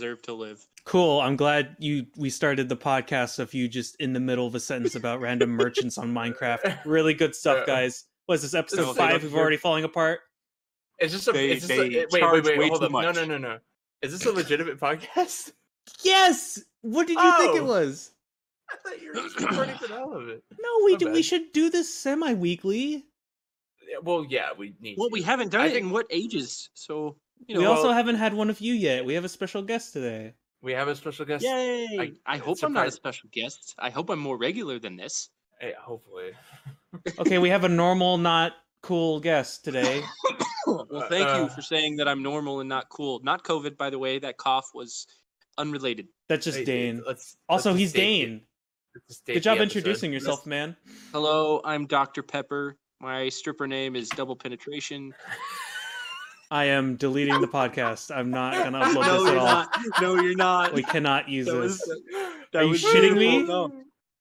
deserve to live. Cool. I'm glad we started the podcast of you just in the middle of a sentence about random merchants on Minecraft. Really good stuff, guys. What is this, episode 5? We've already falling apart. Is this a... Wait, hold up. No. Is this a legitimate podcast? Yes! What did you think it was? I thought you were just recording for the hell of it. No, we should do this semi-weekly. Well, yeah, we need Well, to. we haven't done it in what ages? So, we also haven't had one of you yet. We have a special guest today. We have a special guest. Yay! I hope I'm not a special guest. I hope I'm more regular than this. Hey, hopefully. Okay, we have a normal, not cool guest today. Well, thank you for saying that I'm normal and not cool. Not COVID, by the way. That cough was unrelated. That's just Dane. Let's he's Dane. Good job introducing yourself, man. Hello, I'm Dr. Pepper. My stripper name is Double Penetration. I am deleting the podcast. I'm not going to upload this at all. No, you're not. We cannot use this. Are you shitting me? No.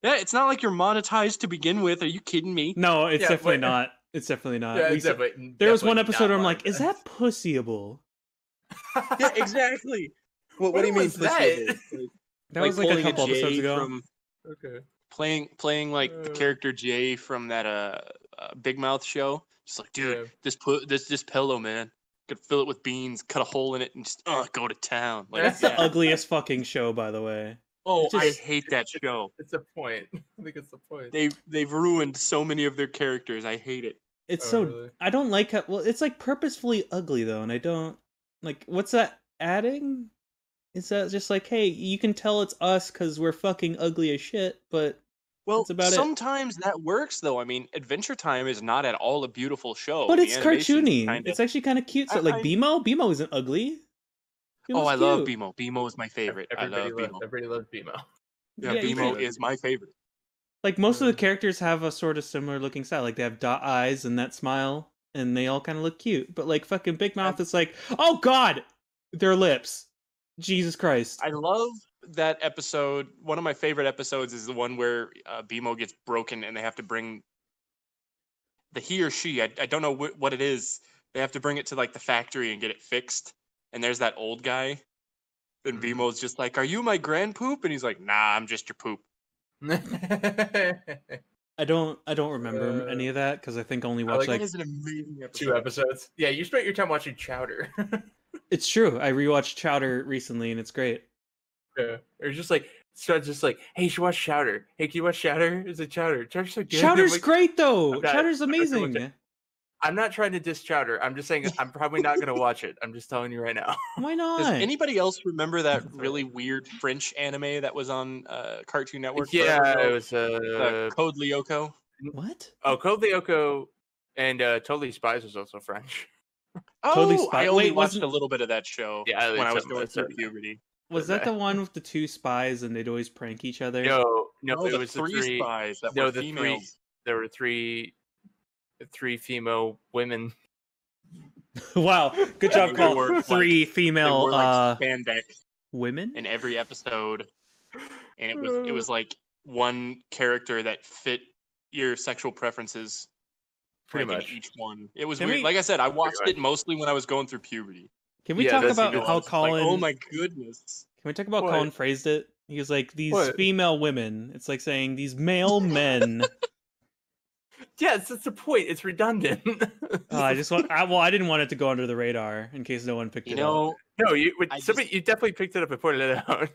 Yeah, it's not like you're monetized to begin with. Are you kidding me? No, it's definitely not. It's definitely not. Yeah, there was one episode where I'm like, is that pussyable? Yeah, exactly. What do you mean that? That was like a couple episodes ago. Okay. Playing like the character Jay from that Big Mouth show. Just like, dude, this pillow, man. Could fill it with beans, cut a hole in it, and just go to town. Like, that's the ugliest fucking show, by the way. Oh, I hate that show. It's a point. I think it's the point. They've ruined so many of their characters. I hate it. It's really? I don't like how, well, it's like purposefully ugly though, and I don't like. What's that adding? Is that just like, hey, you can tell it's us because we're fucking ugly as shit, but that's about sometimes that works though. I mean, Adventure Time is not at all a beautiful show. But it's cartoony. It's actually kind of cute. So, like, BMO isn't ugly. I love BMO. BMO is my favorite. Everybody loves BMO. Yeah, BMO is my favorite. Like, most of the characters have a sort of similar looking style. Like, they have dot eyes and that smile, and they all kind of look cute. But, like, fucking Big Mouth is like, oh god! Their lips. Jesus Christ. I love that episode. One of my favorite episodes is the one where BMO gets broken and they have to bring he or she, I don't know what it is. They have to bring it to like the factory and get it fixed. And there's that old guy. And BMO's just like, are you my grand poop? And he's like, nah, I'm just your poop. I don't remember any of that because I think I only watched like that is an amazing episode. 2 episodes. Yeah, you spent your time watching Chowder. It's true. I rewatched Chowder recently, and it's great. Yeah, or just like, hey, you should watch Chowder. Hey, can you watch Chowder? Is it Chowder? Chowder's so good. Chowder's great, though. Chowder's amazing. I'm not trying to diss Chowder. I'm just saying I'm probably not going to watch it. I'm just telling you right now. Why not? Does anybody else remember that really weird French anime that was on Cartoon Network? Yeah, it was Code Lyoko. What? Oh, Code Lyoko and Totally Spies was also French. Oh, Totally I only watched a little bit of that show when I was going through puberty. Was that the one with the 2 spies and they'd always prank each other? No, it the was 3 spies that were females. There were three female women. Wow, good job, Paul. 3 female spandex women in every episode, and it was like one character that fit your sexual preferences. Pretty much each one. It was weird. Like I said, I watched it mostly when I was going through puberty. Can we talk about how Colin? Like, oh my goodness! Can we talk about Colin phrased it? He was like, "These female women." It's like saying these male men. Yes, that's the point. It's redundant. I didn't want it to go under the radar in case no one picked it up. No, you definitely picked it up and pointed it out.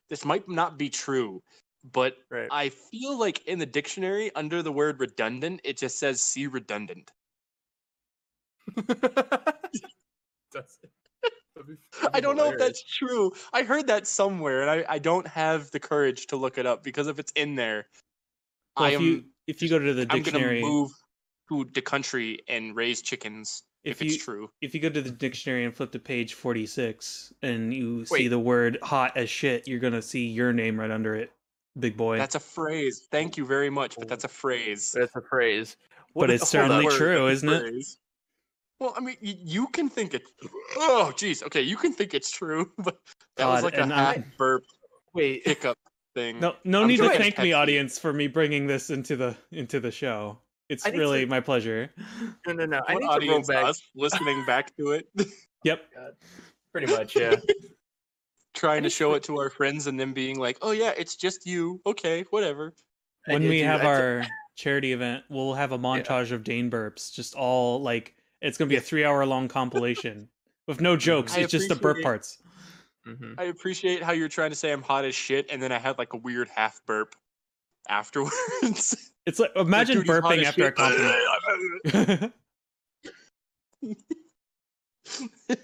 This might not be true, but I feel like in the dictionary, under the word redundant, it just says "see redundant." I don't know if that's true. I heard that somewhere, and I don't have the courage to look it up because if it's in there, well, if you go to the dictionary, I'm gonna move to the country and raise chickens. If it's true, if you go to the dictionary and flip to page 46 and you see the word "hot as shit," you're gonna see your name right under it, big boy. That's a phrase. Thank you very much, but that's a phrase. That's a phrase. But it's certainly true, isn't it? Well, I mean, you can think it. Oh, geez. Okay, you can think it's true, but that was like a half burp hiccup thing. No need to thank me, audience, for me bringing this into the show. It's really my pleasure. No. I need to roll back. Us listening back to it. Yep. God. Pretty much, yeah. trying to show it to our friends and them being like, "Oh yeah, it's just you. Okay, whatever." When we have our charity event, we'll have a montage of Dane burps, just all like it's gonna be a 3-hour long compilation with no jokes. It's just the burp parts. I appreciate how you're trying to say I'm hot as shit, and then I had like a weird half burp afterwards. It's like imagine Dude, he's hot burping as after a shit. compliment.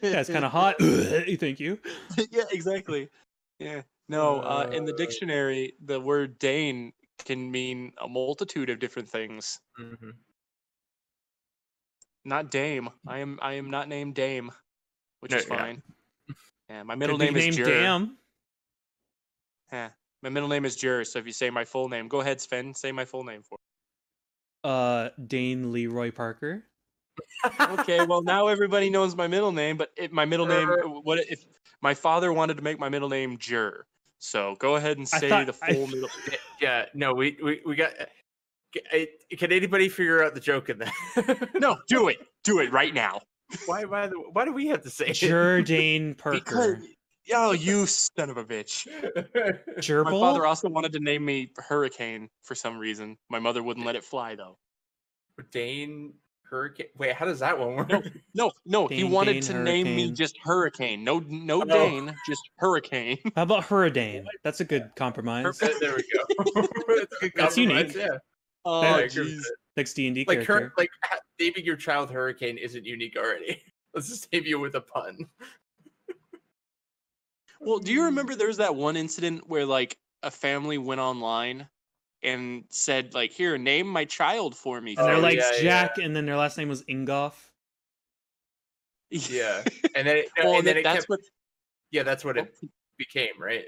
Yeah, it's kind of hot. Thank you. Yeah, exactly. Yeah. No, in the dictionary, the word Dane can mean a multitude of different things. Not Dame. I am not named Dame, which is fine. Yeah, my middle name is Jer. Damn. Yeah, my middle name is Jer. So if you say my full name, go ahead, Sven. Say my full name for me. Dane Leroy Parker. Okay, well now everybody knows my middle name, but my middle name. What if my father wanted to make my middle name Jer? So go ahead and say the full middle. Yeah, no, we got. Can anybody figure out the joke in that? No, do it right now. Why do we have to say it? Dane Parker. Because, oh, you son of a bitch. Gerbil? My father also wanted to name me Hurricane for some reason. My mother wouldn't let it fly though. Dane Hurricane. Wait, how does that one work? No. Dane, he wanted Dane, to Hurricane. name me just Hurricane. No Dane, just Hurricane. How about Hurricane? That's a good compromise. There we go. That's a good That's unique. Yeah. Oh, jeez. Next D&D Like character. naming your child Hurricane isn't unique already. Let's just name you with a pun. Well, do you remember there was that one incident where like a family went online and said like, "Here, name my child for me." And they're like Jack, yeah. and then their last name was Ingoff. Yeah, and then that's what it became, right?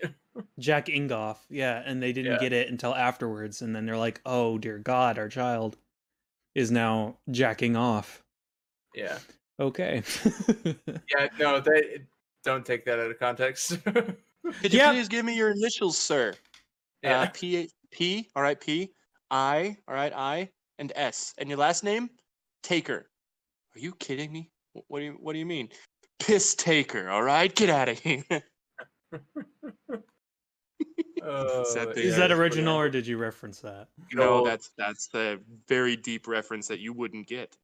Jack Ingoff, yeah, and they didn't get it until afterwards, and then they're like, "Oh dear God, our child is now jacking off." Yeah. Okay. Yeah, no, don't take that out of context. Could you please give me your initials, sir? Yeah. P. All right, P. I. All right, I. And S. And your last name? Taker. Are you kidding me? What do you mean? Piss Taker. All right, get out of here. Is that original, or did you reference that? No, that's the very deep reference that you wouldn't get.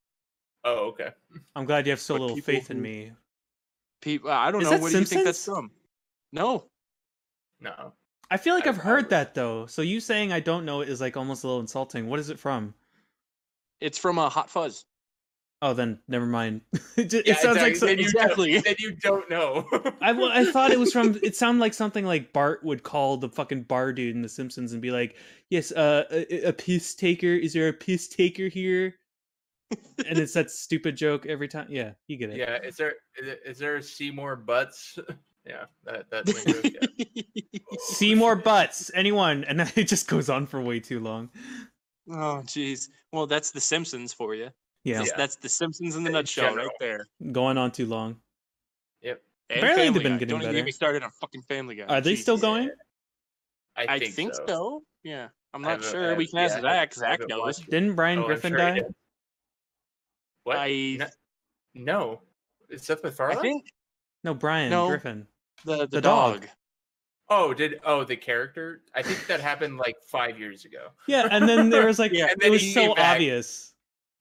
Oh, okay. I'm glad you have so little faith in me. People, I don't know. What do you think that's from? No. I feel like I've heard that though. So you saying I don't know it is like almost a little insulting. What is it from? It's from Hot Fuzz. Oh, then never mind. It sounds like exactly. Then you don't know. I thought it was from. It sounded like something like Bart would call the fucking bar dude in The Simpsons and be like, "Yes, a piss taker. Is there a piss taker here?" And it's that stupid joke every time. Yeah, you get it. Yeah, is there Seymour Butts? Yeah, that Seymour Butts. Anyone, and then it just goes on for way too long. Oh, jeez. Well, that's The Simpsons for you. Yeah, that's The Simpsons in the nutshell, right there. Going on too long. Yep. And apparently Family they've been Guy. getting Don't better. even get me started on fucking Family Guy. Are they still going? I think so. Yeah, I'm not sure. We can ask Zach. Zach knows. Didn't Brian Griffin die? What? No. Is Seth MacFarlane? I think. No, Brian Griffin. The dog. Oh, the character? I think that happened like 5 years ago. Yeah, and then there was like, it was so obvious.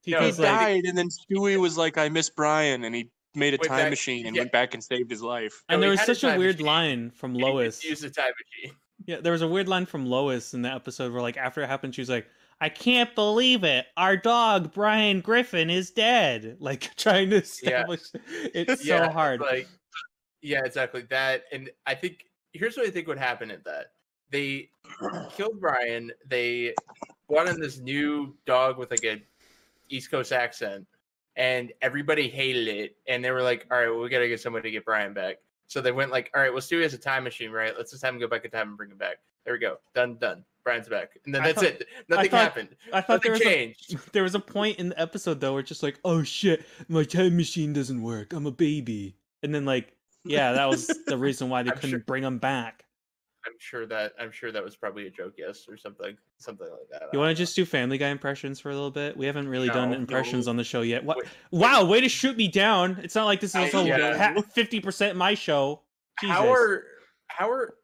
He died, and then Stewie was like, "I miss Brian," and he made a time machine and went back and saved his life. And there was such a weird line from Lois. Use the time machine. Yeah, there was a weird line from Lois in the episode where, like, after it happened, she was like, "I can't believe it. Our dog Brian Griffin is dead." Like trying to establish it's so hard. Like, yeah, exactly that. And I think here's what I think would happen at that. They killed Brian. They brought in this new dog with like a East Coast accent, and everybody hated it. And they were like, "All right, well, we got to get somebody to get Brian back." So they went like, "All right, well, Stewie has a time machine, right? Let's just have him go back in time and bring him back." There we go. Done. Brian's back. And then that's it. Nothing happened. I thought Nothing changed. There was a point in the episode, though, where it's just like, "Oh, shit, my time machine doesn't work. I'm a baby." And then, like, yeah, that was the reason why they couldn't bring him back. I'm sure that was probably a joke, yes, or something like that. You want to just do Family Guy impressions for a little bit? We haven't really done impressions on the show yet. What? Wow, way to shoot me down! It's not like this is also 50% my show. Jesus. How are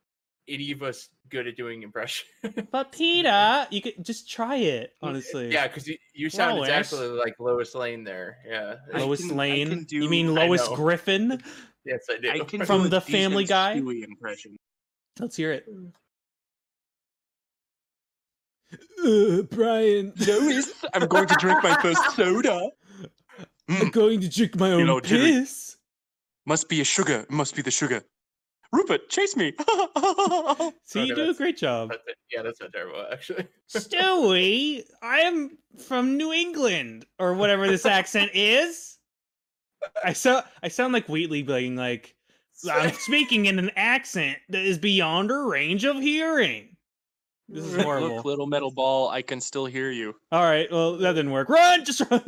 any of us good at doing impressions? But peeta, you could just try it. Honestly, Yeah, because you sound Lois. exactly like Lois Lane there. Yeah. Lois Lane. can do, You mean I Lois know. Griffin Yes, I do. I can from do a The Family decent Guy? Stewie impression. Let's hear it. Brian. Lois, I'm going to drink my first soda. I'm going to drink my own Hello, Jerry. piss. Must be a sugar. It must be the sugar. Rupert, chase me. See, you Okay, do a great job. That's not terrible, actually. Stewie, I am from New England, or whatever this accent is. I sound like Wheatley being like, I'm speaking in an accent that is beyond her range of hearing. This is horrible. Look, little metal ball, I can still hear you. All right, well, that didn't work. Run! Just run!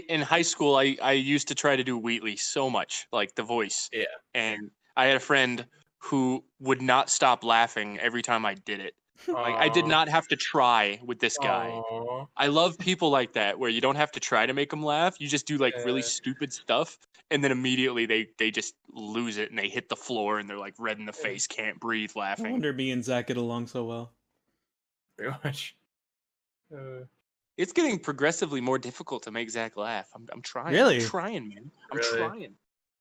In high school, I used to try to do Wheatley so much, like the voice. Yeah. And I had a friend who would not stop laughing every time I did it. Like, I did not have to try with this guy. Aww. I love people like that, where you don't have to try to make them laugh. You just do like really stupid stuff, and then immediately they just lose it and they hit the floor and they're like red in the face, can't breathe, No laughing. wonder me and Zach get along so well. Pretty much. It's getting progressively more difficult to make Zach laugh. I'm trying. Really? I'm trying, man. I'm Really? trying.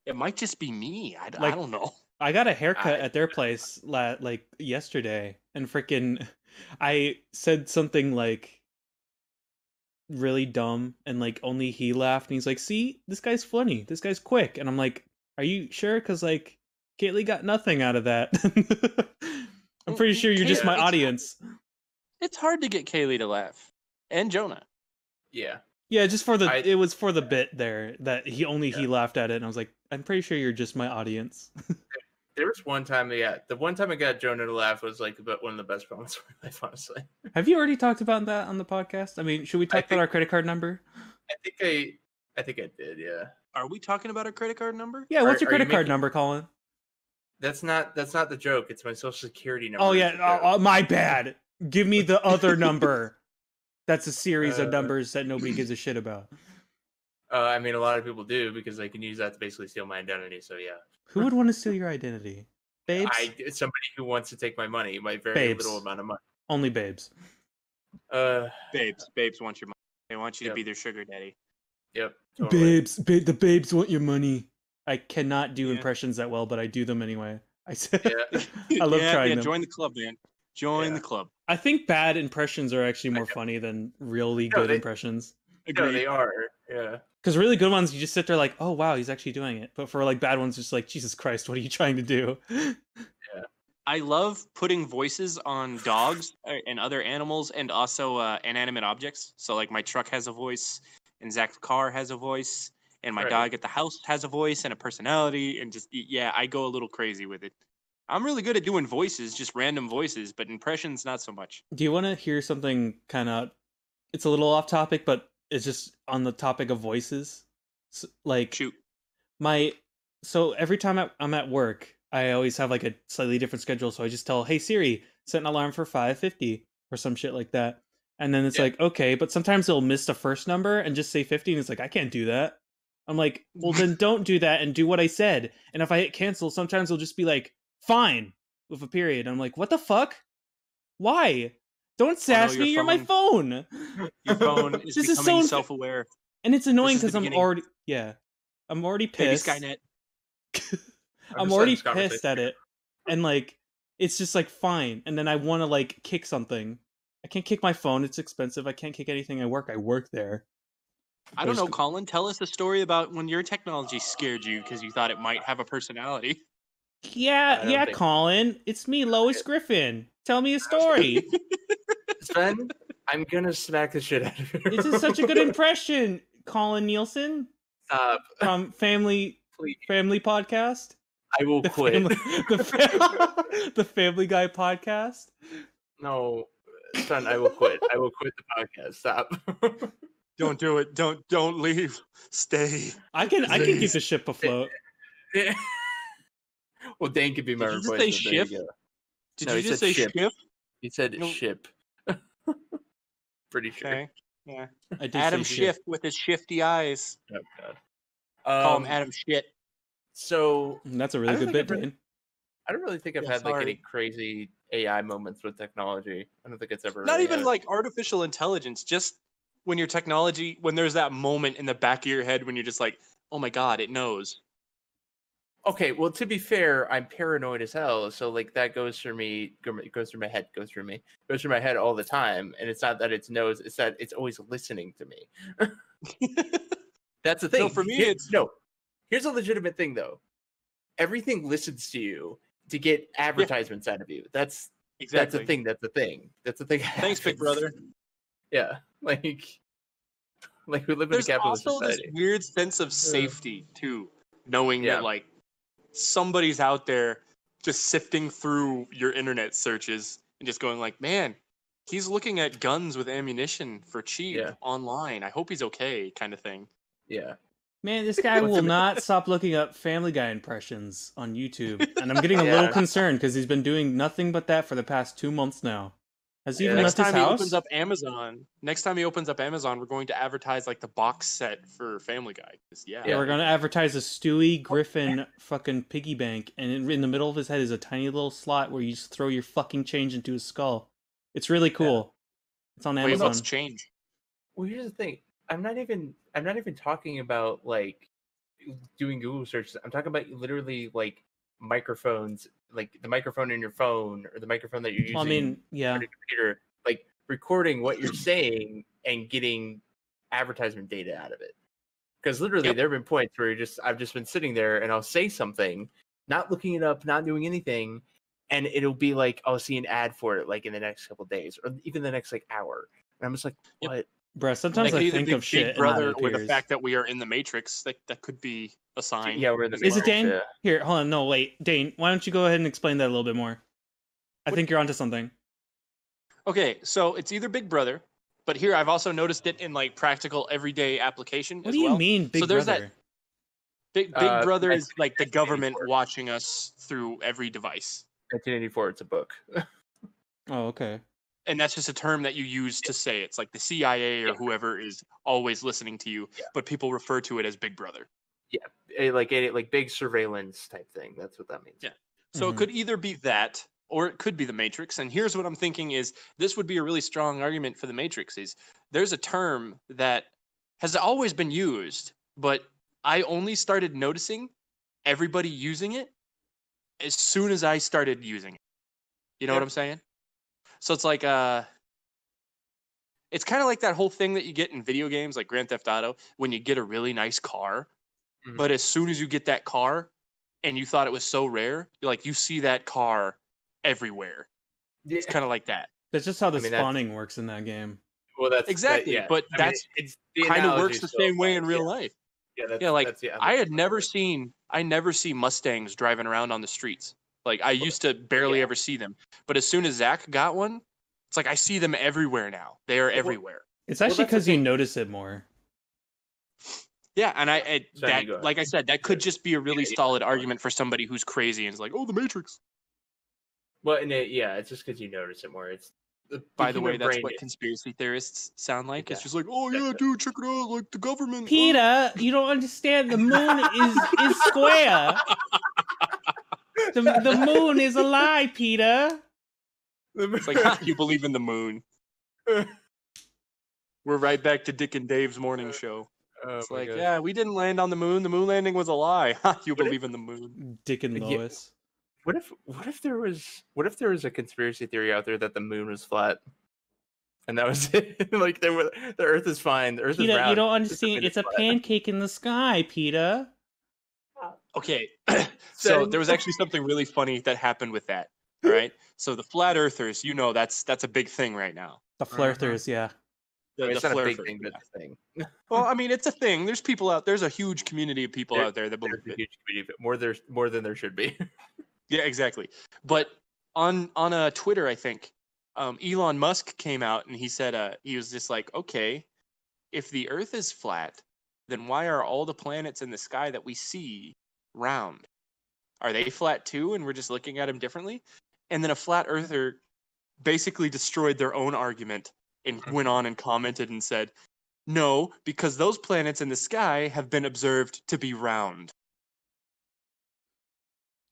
It might just be me. I Like- don't know. I got a haircut at their place like yesterday, and freaking, I said something like really dumb, and like only he laughed, and he's like, "See, this guy's funny. This guy's quick," and I'm like, "Are you sure?" Because like, Kaylee got nothing out of that. I'm pretty sure you're just my audience. It's hard to get Kaylee to laugh, and Jonah. Yeah. Yeah, just for the it was for the bit there that he laughed at it, and I was like, I'm pretty sure you're just my audience. There was one time, the one time I got Jonah to laugh was like one of the best moments of my life, honestly. Have you already talked about that on the podcast? I mean, should we talk about our credit card number? I think I did, yeah. Are we talking about our credit card number? Yeah, what's your Are you credit card making- number, Colin? That's not the joke. It's my social security number. Oh is the yeah, joke. my bad. Give me the other number. That's a series of numbers that nobody gives a shit about. I mean, a lot of people do because they can use that to basically steal my identity. So yeah. Who would want to steal your identity? Babes? Somebody who wants to take my money, my very Babes. little amount of money. Only babes. Babes want your money. They want you to be their sugar daddy. Yep. Totally. The babes want your money. I cannot do impressions that well, but I do them anyway. I said, I love trying them. Join the club, man. Join the club. I think bad impressions are actually more funny than really good impressions. No, they are. Yeah. Because really good ones, you just sit there like, oh wow, he's actually doing it. But for like bad ones, just like, Jesus Christ, what are you trying to do? I love putting voices on dogs and other animals, and also inanimate objects. So like my truck has a voice, and Zach's car has a voice, and my dog at the house has a voice and a personality, and just I go a little crazy with it. I'm really good at doing voices, just random voices, but impressions not so much. Do you want to hear something kind of? It's a little off topic, but it's just on the topic of voices. So, like, shoot, so every time I'm at work, I always have like a slightly different schedule. So I just tell, "Hey Siri, set an alarm for 5:50" or some shit like that. And then it's like, okay, but sometimes it'll miss the first number and just say 50, and it's like, I can't do that. I'm like, well, then don't do that and do what I said. And if I hit cancel, sometimes it'll just be like, fine, with a period. I'm like, what the fuck? Why? Don't sass me, you're my phone. Your phone is This becoming is so self-aware. And it's annoying This is because the I'm beginning. already Baby pissed. Skynet. I'm already pissed at it. And like, it's just like, fine. And then I want to like kick something. I can't kick my phone. It's expensive. I can't kick anything I work there. I don't know, Colin. Tell us a story about when your technology scared you because you thought it might have a personality. Yeah, Colin. It's me, Lois Griffin. Tell me a story. Sven, I'm gonna smack the shit out of you. This is such a good impression, Colin Nielsen. Stop. From Family Podcast. I will quit. The Family Guy podcast. No, Sven, I will quit. I will quit the podcast. Stop. Don't do it. Don't leave. Stay. I can keep the ship afloat. Well, Dane could be my replacement. Did you just say ship? Did you just say ship? He said ship. Pretty sure. Okay. Yeah. I did Adam say Schiff with his shifty eyes. Oh, God. Call him Adam Shit. So That's a I really don't good think bit, I've Dane. I don't really think I've Yeah, had like any sorry. crazy AI moments with technology. I don't think it's ever Not really even had. like artificial intelligence, just when your technology, when there's that moment in the back of your head when you're just like, oh my God, it knows. Okay, well, to be fair, I'm paranoid as hell, so like that goes through me, goes through my head, goes through my head all the time. And it's not that it knows; it's that it's always listening to me. That's the No, thing. for me, it's No, here's a legitimate thing though. Everything listens to you to get yeah, advertisements out of you. That's a exactly. thing. That's a thing. That's a thing. That Thanks, big happens. brother. Yeah, like we live in a There's capitalist also this society. weird sense of Uh, safety too, knowing that yeah, like somebody's out there just sifting through your internet searches and just going like, man, he's looking at guns with ammunition for cheap yeah, online. I hope he's okay, kind of thing. yeah. Man, this guy Well, will to me, not stop looking up Family Guy impressions on YouTube, and I'm getting a little yeah, concerned because he's been doing nothing but that for the past 2 months now. Has he even yeah. Next left his time he opens house? up Amazon, we're going to advertise like the box set for Family Guy. 'Cause, yeah, Yeah, Yeah. we're gonna advertise a Stewie Griffin fucking piggy bank, and in the middle of his head is a tiny little slot where you just throw your fucking change into his skull. It's really cool. It's on wait, what's Amazon. change? Well, here's the thing. I'm not even talking about like doing Google searches. I'm talking about literally like microphones, like the microphone in your phone or the microphone that you're Well, I using mean, on yeah. your computer, like recording what you're saying and getting advertisement data out of it. Because literally, Yep. there have been points where I've just been sitting there and I'll say something, not looking it up, not doing anything, and it'll be like I'll see an ad for it like in the next couple of days or even the next like hour, and I'm just like, Yep. what? Bruh, That sometimes could I either think be of Big shit and then it Brother or the appears. fact that we are in the Matrix. That could be a sign. Yeah, we're in the as Is it well. Matrix. Dane? Yeah. Here, hold on. No, wait. Dane, why don't you go ahead and explain that a little bit more? I What- think you're onto something. Okay, so it's either Big Brother, but here I've also noticed it in like practical everyday application What as do you well. mean, So Big there's that Brother? Big Brother is like the government 1984. watching us through every device. 1984. It's a book. Oh, okay. And that's just a term that you use to say it's like the CIA or Yeah. whoever is always listening to you, Yeah. but people refer to it as Big Brother. Yeah, like big surveillance type thing. That's what that means. Yeah. So it Mhm. could either be that or it could be the Matrix. And here's what I'm thinking is this would be a really strong argument for the Matrix is there's a term that has always been used, but I only started noticing everybody using it as soon as I started using it. You know what Yep. I'm saying? So it's like it's kind of like that whole thing that you get in video games like Grand Theft Auto when you get a really nice car, Mhm. but as soon as you get that car and you thought it was so rare, you're like you see that car everywhere. Yeah. It's kind of like that. That's just how the I mean, that's spawning works in that game. well, that's that. Exactly, Yeah. but I mean, that's it's the kind of analogy works the still same way in applies. real Yeah. life. Yeah. Yeah, like That's yeah. I That's had never works. seen I never see Mustangs driving around on the streets. Like I Well, used to barely yeah. ever see them. But as soon as Zach got one, it's like I see them everywhere now. They are Well, everywhere. It's well, actually that's the because you thing. notice it more. Yeah, and So you go like I said, that could just be a really yeah, solid argument for somebody who's crazy and is like, "Oh, the Matrix." well, and it's just because you notice it more. It's the By the way, human that's brain. what conspiracy theorists sound like. It's Exactly. just like, "Oh yeah, Exactly. dude, check it out, like the government." Peeta, you don't understand. The moon is square. The moon is a lie, Peter. It's like, ha, you believe in the moon. We're right back to Dick and Dave's morning show. Oh It's my like, gosh. yeah, we didn't land on the moon. The moon landing was a lie. Ha, you What if- believe in the moon. Dick and Yeah. Lois. What if there was a conspiracy theory out there that the moon was flat, and that was it? Like the Earth is fine. The Earth is Peter, round. you don't just the moon understand. is It's a flat. pancake in the sky, Peter. Okay, so Then- there was actually something really funny that happened with that. All right, so the flat earthers, that's a big thing right now. The flirters, yeah. I mean, The it's not a big flirters, thing, but yeah. it's a thing. Well, I mean, it's a thing. There's people out. There's a huge community of people out there that There's believe a it. huge community, but more than there should be. Yeah, exactly. But on Twitter, I think Elon Musk came out and he said he was just like, okay, if the Earth is flat, then why are all the planets in the sky that we see round? Are they flat too? And we're just looking at them differently? And then a flat earther basically destroyed their own argument and went on and commented and said, no, because those planets in the sky have been observed to be round.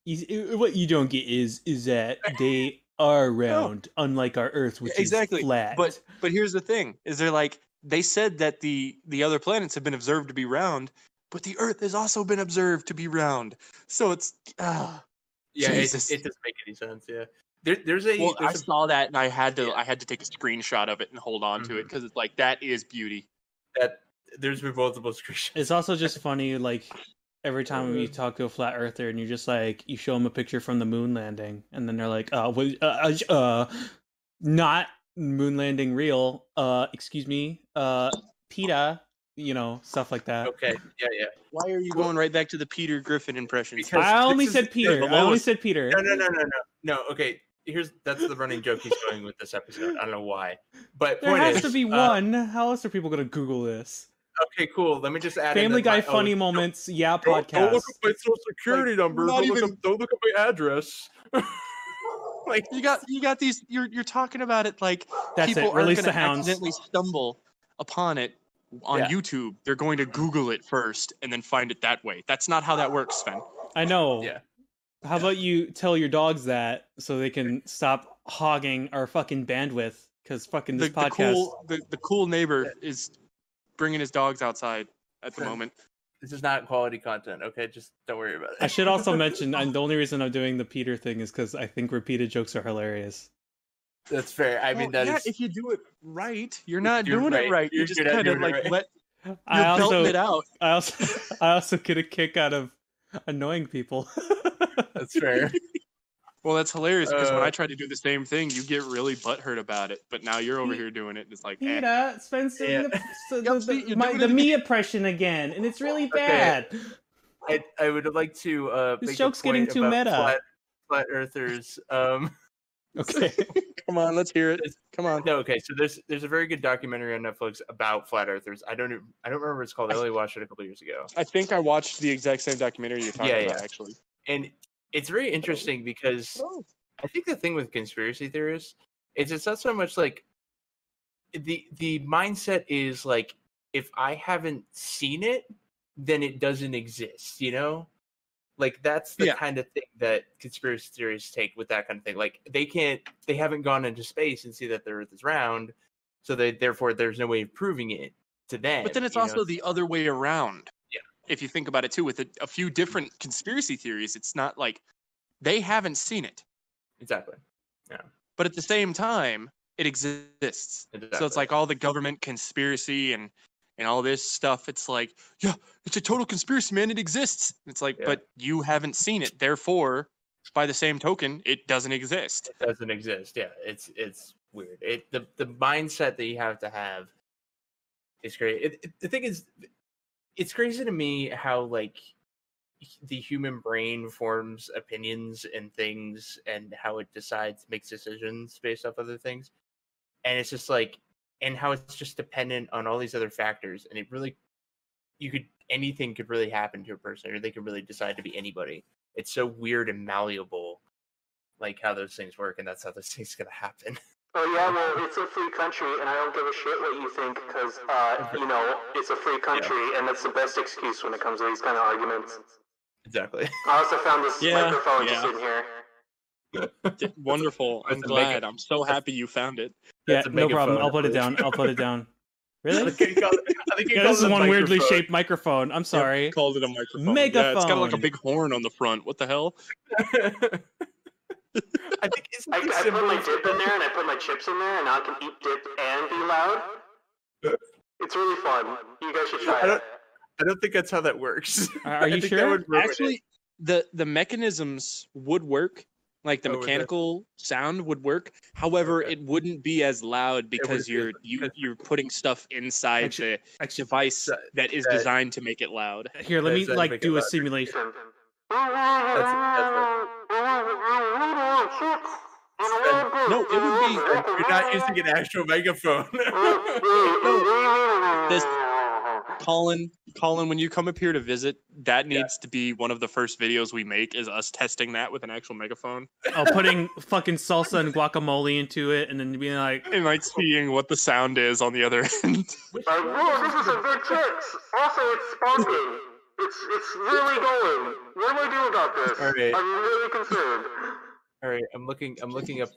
what you don't get is that they are round, unlike our Earth, which exactly. is flat. But here's the thing: is they're like they said that the other planets have been observed to be round, but the Earth has also been observed to be round. So it's yeah, Jesus. it doesn't make any sense. Yeah, there's a. Well, there's I saw that and I had to Yeah. take a screenshot of it and hold on to it because it's like that is beauty. that there's been multiple screenshots. It's also just funny, like every time you talk to a flat earther and you just like you show them a picture from the moon landing, and then they're like, not moon landing real. Excuse me, PETA, stuff like that. Okay, yeah. Why are you going right back to the Peter Griffin impressions? Because I only this said is- Peter. the I only lowest. said Peter. No. Okay, that's the running joke he's going with this episode. I don't know why, but There point has is, to be one. How else are people gonna Google this? Okay, cool. Let me just add in Family that Guy my- funny oh, moments. Yeah, Don't podcast. look at my social security number. not Don't look at my address. Like you got these. You're talking about it like That's people it. Release aren't the going to hounds. accidentally stumble upon it on Yeah. YouTube. They're going to Google it first and then find it that way. That's not how that works, Sven. I know. Yeah. How about you tell your dogs that so they can stop hogging our fucking bandwidth? Because fucking this podcast. The cool neighbor is bringing his dogs outside at the Yeah. moment. This is not quality content. Okay, just don't worry about it. I should also mention, and the only reason I'm doing the Peter thing is because I think repeated jokes are hilarious. That's fair. I mean, Well, that is. if you do it right, you're not You're doing right. it right. You're You just not kind of doing it like right. you're I belting it out. I also get a kick out of annoying people. That's fair. Well, that's hilarious because when Uh, I try to do the same thing, you get really butthurt about it. But now you're over here doing it, and it's like, eh. Peter, Spencer, Yeah. You're the doing me impression again, and it's really Okay. bad. I would like to This make joke's a point getting too about meta. flat earthers. Okay. Come on, let's hear it. Come on. No, okay. So there's a very good documentary on Netflix about flat earthers. I don't remember what it's called. I only watched it a couple years ago. I think I watched the exact same documentary you're talking Yeah, about, yeah. actually. And it's very interesting because I think the thing with conspiracy theorists is it's not so much like the mindset is like if I haven't seen it, then it doesn't exist, Like that's the Yeah. kind of thing that conspiracy theorists take with that kind of thing. Like they haven't gone into space and see that the Earth is round, so therefore there's no way of proving it to them. But then it's you know? also the other way around. Yeah. If you think about it too, with a few different conspiracy theories, it's not like they haven't seen it, exactly. but at the same time, it exists. So Exactly. it's like all the government conspiracy and all this stuff. It's like, yeah, it's a total conspiracy, man. It exists. It's like, Yeah. but you haven't seen it. Therefore, by the same token, it doesn't exist. It doesn't exist. Yeah, it's weird. The mindset that you have to have is great. The thing is, it's crazy to me how like the human brain forms opinions and things and how it makes decisions based off other things, and it's just like and how it's just dependent on all these other factors, and it really anything could really happen to a person, or they could really decide to be anybody. It's so weird and malleable, like how those things work, and that's how those things gonna happen. Oh yeah, well, it's a free country, and I don't give a shit what you think, because, it's a free country, and that's the best excuse when it comes to these kind of arguments. Exactly. I also found this Yeah, microphone yeah. just in here. Wonderful. I'm That's a glad. I'm so happy you found it. Yeah, That's a no problem. megaphone, I'll put it please. down. I'll put it down. I Really? think he Yeah, calls this is it a one weirdly microphone. shaped microphone. I'm sorry. Called it a microphone. Yeah, it's got like a Megaphone. big horn on the front. What the hell? I think it's I put my dip in there, and I put my chips in there, and now I can eat dip and be loud. It's really fun. You guys should try it. I don't think that's how that works. Are you I think sure? that would ruin it. Actually, the mechanisms would work. Like the Oh, would they? mechanical sound would work. However, Okay. it wouldn't be as loud because wouldn't be you're putting stuff inside Actually- the device that is that- designed to make it loud. Here, let me That's like make do it a louder. simulation. No, it would be You're not using an actual megaphone. this. Colin, when you come up here to visit, that needs to be one of the first videos we make. Is us testing that with an actual megaphone Oh, putting fucking salsa and guacamole into it, and then being like, and like seeing what the sound is on the other end. Whoa, this is some good chips. Also, it's sparking. It's really going. What do I do about this? All right. I'm really concerned. All right, I'm looking up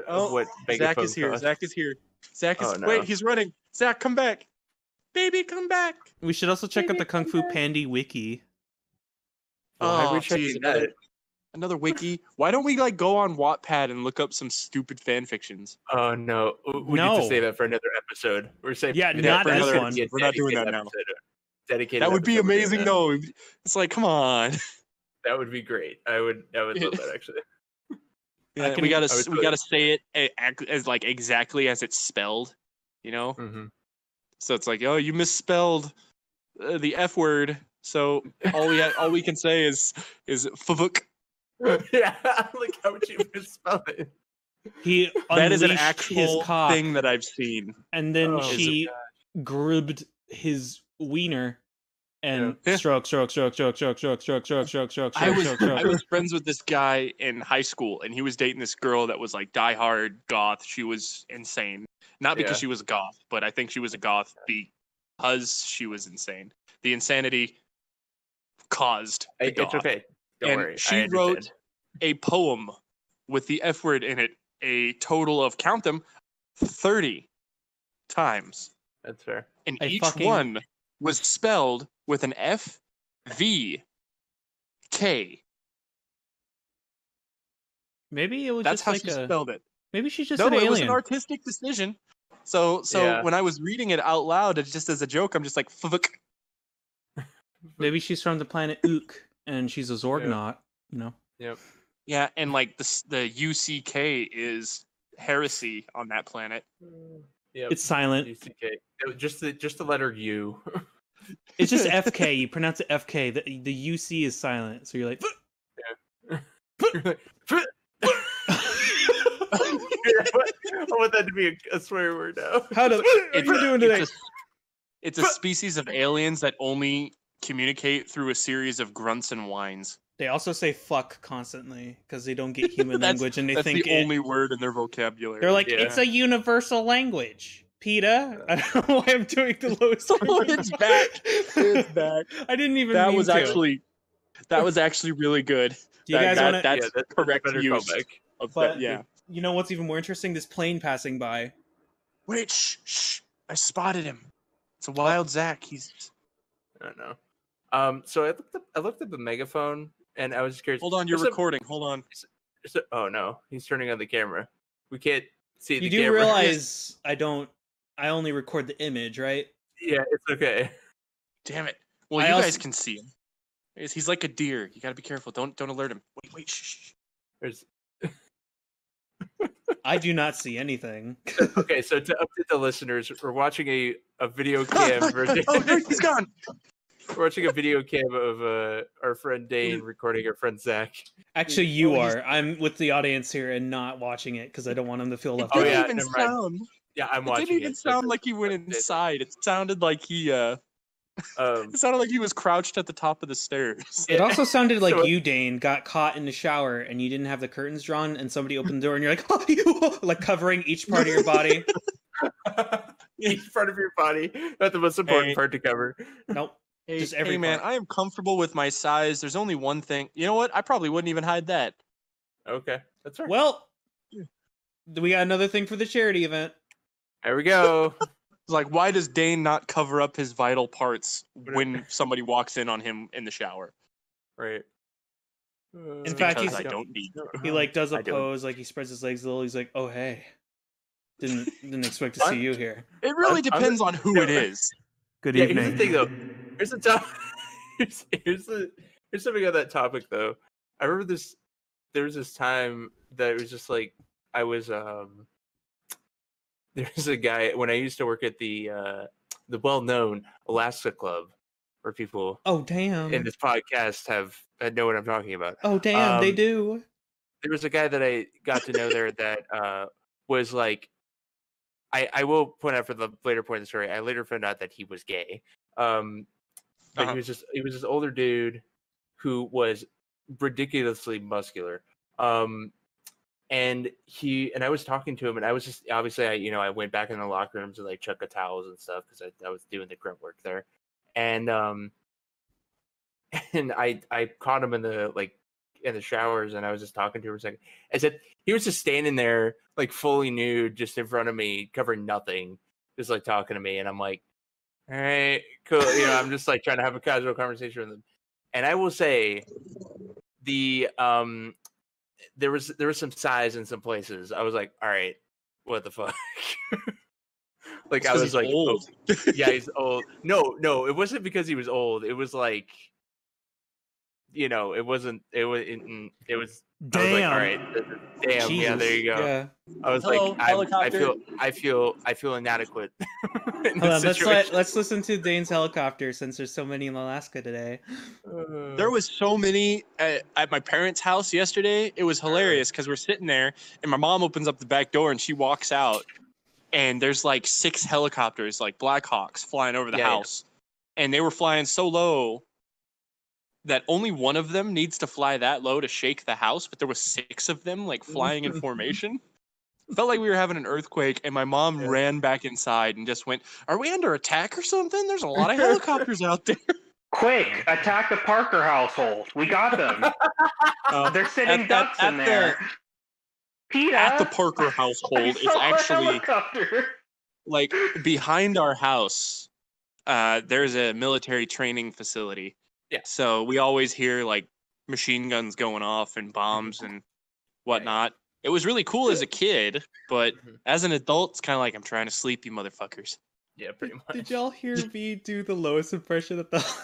Oh, what Zach megaphone is here. costs. Zach is here. Zach is. Oh, no. Wait, he's running. Zach, come back. Baby, come back. We should also check out the Kung Fu Pandy wiki. Why are we Oh, checking jeez, that? another wiki. Why don't we like go on Wattpad and look up some stupid fan fictions? Oh no, we need No. to save that for another episode. We're saving Yeah, that not for this another- one. yeah, We're not doing dedicated that now. episode. Dedicated. That would be episode, we're doing amazing, that. though. It's like, come on. That would be great. I would love that actually. Yeah, can- we gotta I would we gotta say it as like exactly as it's spelled, you know. Mm-hmm. So it's like, oh, you misspelled the F word. So all we can say is fvuk. Yeah, like how would you misspell it? He That is an unleashed actual his cock, thing that I've seen. and then Oh, she gribbed his wiener and Yeah. stroke. I I was friends with this guy in high school, and he was dating this girl that was like diehard goth. She was insane, not because Yeah. she was a goth, but I think she was a goth because she was insane. The insanity caused the It's goth. okay. Don't And worry. she I wrote understand. a poem with the F word in it, a total of, count them, 30 times. That's fair. And I each fucking- one was spelled with an F, V, K. Maybe it was That's just how like she a. spelled it. Maybe she's just No, an it was an alien. artistic decision. So Yeah. when I was reading it out loud, it's just as a joke, I'm just like, "Fuck." Maybe she's from the planet Ook, and she's a Zorgnaut. You know. Yep. Yeah, and like the UCK is heresy on that planet. Yep. It's silent. UCK. Just the letter U. It's just FK. You pronounce it FK. The UC is silent, so you're like. I want that to be a swear word now. How do? What are you doing today? It's a species of aliens that only communicate through a series of grunts and whines. They also say fuck constantly because they don't get human That's- language, and they That's think the only word in their vocabulary. they're like, Yeah. it's a universal language. PETA. I don't know why I'm doing the lowest. Oh, it's back. It's back. I didn't even. That mean was to. actually really good. Do you guys want to? That's correct better use callback. of But that. Yeah. you know what's even more interesting? This plane passing by. Wait, shh. I spotted him. It's a wild Zach. He's. I don't know. So I looked up the megaphone, and I was just curious. Hold on, you're There's a- recording. Hold on. oh no, he's turning on the camera. We can't see the You do camera. realize I don't. I only record the image, right? Yeah, it's okay. Damn it. Well, I you also- guys can see him. He's like a deer. You gotta be careful. Don't alert him. Wait. Shh. There's I do not see anything. okay. So to update the listeners, we're watching a video cam version. Oh, no, he's gone. We're watching a video cam of our friend Dane recording our friend Zach. Actually, you Oh, he's- are. I'm with the audience here and not watching it because I don't want them to feel left It Oh, out. didn't yeah, even never mind. sound. Yeah, I'm It watching. didn't even so sound like he went that's it. inside. It sounded like he. It sounded like he was crouched at the top of the stairs. It also sounded like So- you, Dane, got caught in the shower and you didn't have the curtains drawn, and somebody opened the door and you're like, like covering each part of your body. Each part of your body. Not the most important Hey. part to cover. Nope. Hey, Just every man, part. I am comfortable with my size. There's only one thing. You know what? I probably wouldn't even hide that. Okay, that's right. Well, we got another thing for the charity event. There we go. It's like, why does Dane not cover up his vital parts when somebody walks in on him in the shower? Right. In fact, Because he's- I don't need. He like does a I don't- pose, like he spreads his legs a little. He's like, "Oh hey, didn't expect to see you here." It really I'm- depends on who it is. Good Yeah, here's the thing though. Here's the top. Here's something on that topic though. I remember this. There was this time that it was just like I was. There was a guy when I used to work at the well-known Alaska Club, where people Oh damn! in this podcast know what I'm talking about. Oh damn! They Um, do. There was a guy that I got to know there that was like, I will point out for the later point in the story. I later found out that he was gay. But he was this older dude who was ridiculously muscular. And I was talking to him, and I was just obviously I went back in the locker rooms to like chuck the towels and stuff because I was doing the grunt work there, and and I caught him in the showers, and I was just talking to him for a second. I said he was just standing there like fully nude, just in front of me, covering nothing, just like talking to me, and I'm like, all right, cool. I'm just like trying to have a casual conversation with him, and I will say the there was some size in some places. I was like, all right, what the fuck. Like I was like, old. Oh, yeah, he's old. No, it wasn't because he was old. It was like, it wasn't. It was. It was. Damn. I was like, all right, damn. Jesus. Yeah, there you go. Yeah. I was Hello, like, helicopter. I feel inadequate. In Hold this on, situation. let's listen to Dane's helicopter since there's so many in Alaska today. There was so many at my parents' house yesterday. It was hilarious because we're sitting there and my mom opens up the back door and she walks out and there's like 6 helicopters, like Black Hawks, flying over the house. And they were flying so low that only one of them needs to fly that low to shake the house, but there was 6 of them like flying in formation. Felt like we were having an earthquake, and my mom ran back inside and just went, "Are we under attack or something? There's a lot of helicopters out there." Quick, attack the Parker household. We got them. They're sitting ducks in there. PETA. At the Parker household, it's actually helicopter. like behind our house. There's a military training facility. Yeah. So we always hear like machine guns going off and bombs and whatnot. It was really cool as a kid, but as an adult, it's kind of like I'm trying to sleep, you motherfuckers. Yeah, pretty much. Did y'all hear me do the lowest impression of the?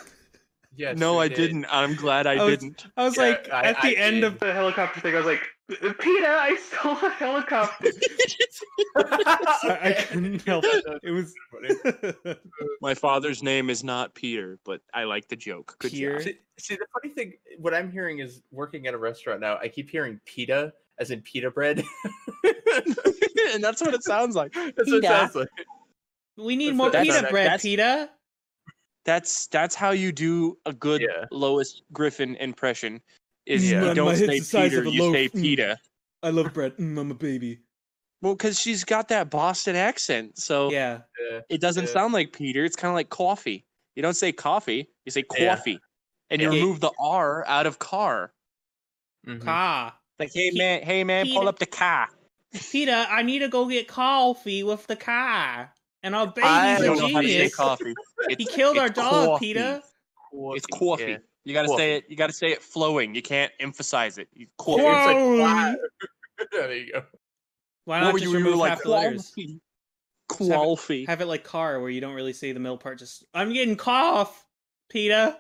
Yes, No, I didn't. I'm glad I didn't. I was like, at the end of The helicopter thing, I was like, PETA, I saw a helicopter. I couldn't help it. It was My father's name is not Peter, but I like the joke. Good Peter. job. See, the funny thing, what I'm hearing is working at a restaurant now. I keep hearing pita, as in pita bread. And that's what it sounds like. That's what it Pita. sounds like. We need That's more what- pita that's- bread, that's- PETA. That's how you do a good Yeah. Lois Griffin impression. Is Yeah. you My don't head's say the size Peter, of a you loaf. say PETA. I love bread. I'm a baby. Well, because she's got that Boston accent, so Yeah. it doesn't Yeah. sound like Peter. It's kind of like coffee. You don't say coffee, you say Yeah. coffee, and you Yeah. remove the R out of car. Mhm. Car. Like, hey Pe- man, pull Peter. up the car. PETA, I need to go get coffee with the car. And our I baby's I a don't know how to say genius. coffee. He killed our it's dog, coffee. PETA. It's coffee. Yeah. You gotta Coffee. say it. You gotta say it flowing. You can't emphasize it. Coffee. Yeah, it's like, Whoa. wow. There you go. Why What not were just you remove like? half the letters? Coffee. Just have it- Coffee. Have it like car, where you don't really say the middle part. Just I'm getting cough, PETA.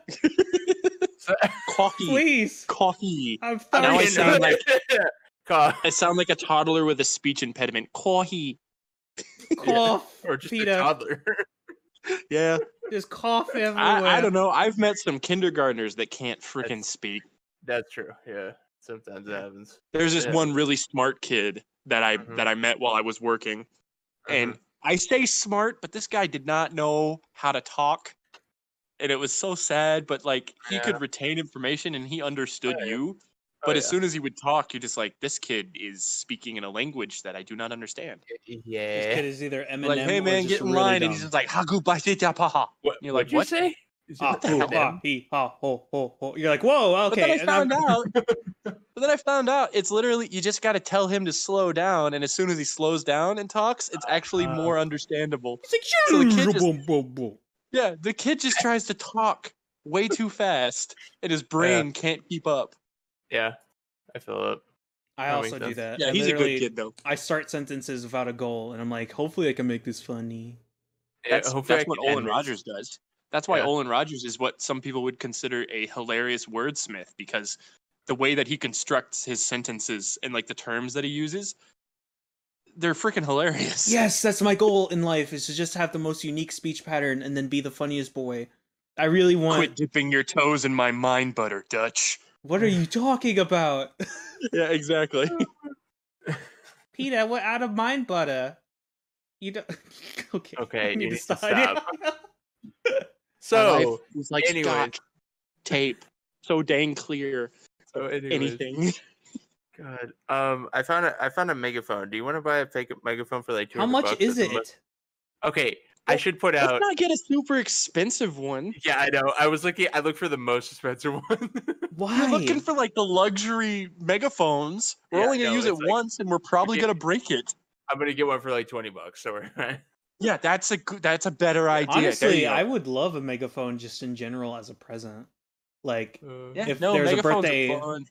So, Coffee. Please. Coffee. I'm Now I thirsty. sound like Cough. I sound like a toddler with a speech impediment. Coffee. Cough, Or just a PETA. toddler. Oh, Yeah. Just cough everywhere. I don't know. I've met some kindergartners that can't freaking speak. That's true. Yeah. Sometimes it happens. There's this Yeah. one really smart kid that Mhm. I met while I was working. And Mhm. I say smart, but this guy did not know how to talk. And it was so sad, but like he could retain information and he understood Oh, yeah. you. Oh, But as yeah. soon as he would talk, you're just like, this kid is speaking in a language that I do not understand. This Yeah. kid is either Eminem Like, hey or man, just get in really line, dumb. and he's just like, Hagu paha. What, You're like, what'd you what? say? Is it Ah, what the ooh, hell, ah, man? he, ha, ho, ho, ho. You're like, whoa, okay. But then I and I'm- found out, it's literally you just got to tell him to slow down, and as soon as he slows down and talks, it's actually more understandable. He's like, So the kid just- boom, boom, boom. Yeah, the kid just tries to talk way too fast, and his brain can't keep up. Yeah. I feel it. I That also makes do sense. that. Yeah, I he's a literally- good kid though. I start sentences without a goal, and I'm like, hopefully I can make this funny. That's hopefully I what can Olin end this. Rogers does. That's why Yeah. Olin Rogers is what some people would consider a hilarious wordsmith, because the way that he constructs his sentences and like the terms that he uses, they're freaking hilarious. Yes, that's my goal in life, is to just have the most unique speech pattern and then be the funniest boy. I really want... Quit dipping your toes in my mind butter, Dutch. What are you talking about? Yeah, exactly. PETA, what out of mind butter? You don't... Okay. Okay, I need you to need to stop. So, it's like anyways. Scotch tape, so dang clear. anyways, Anything. God. I found a megaphone. Do you want to buy a fake megaphone for like $200? How much is That's the it? Okay, I should point Let's out. not get a super expensive one. Yeah, I know. I looked for the most expensive one. Why? You're looking for like the luxury megaphones. We're Yeah, only gonna no, use it it's like- once, and we're probably gonna break it. I'm gonna get one for like $20. So we're right. Yeah, that's a better idea. There Honestly, you go. I would love a megaphone just in general as a present. Like, Yeah, if no, there's a megaphones are birthday, fun.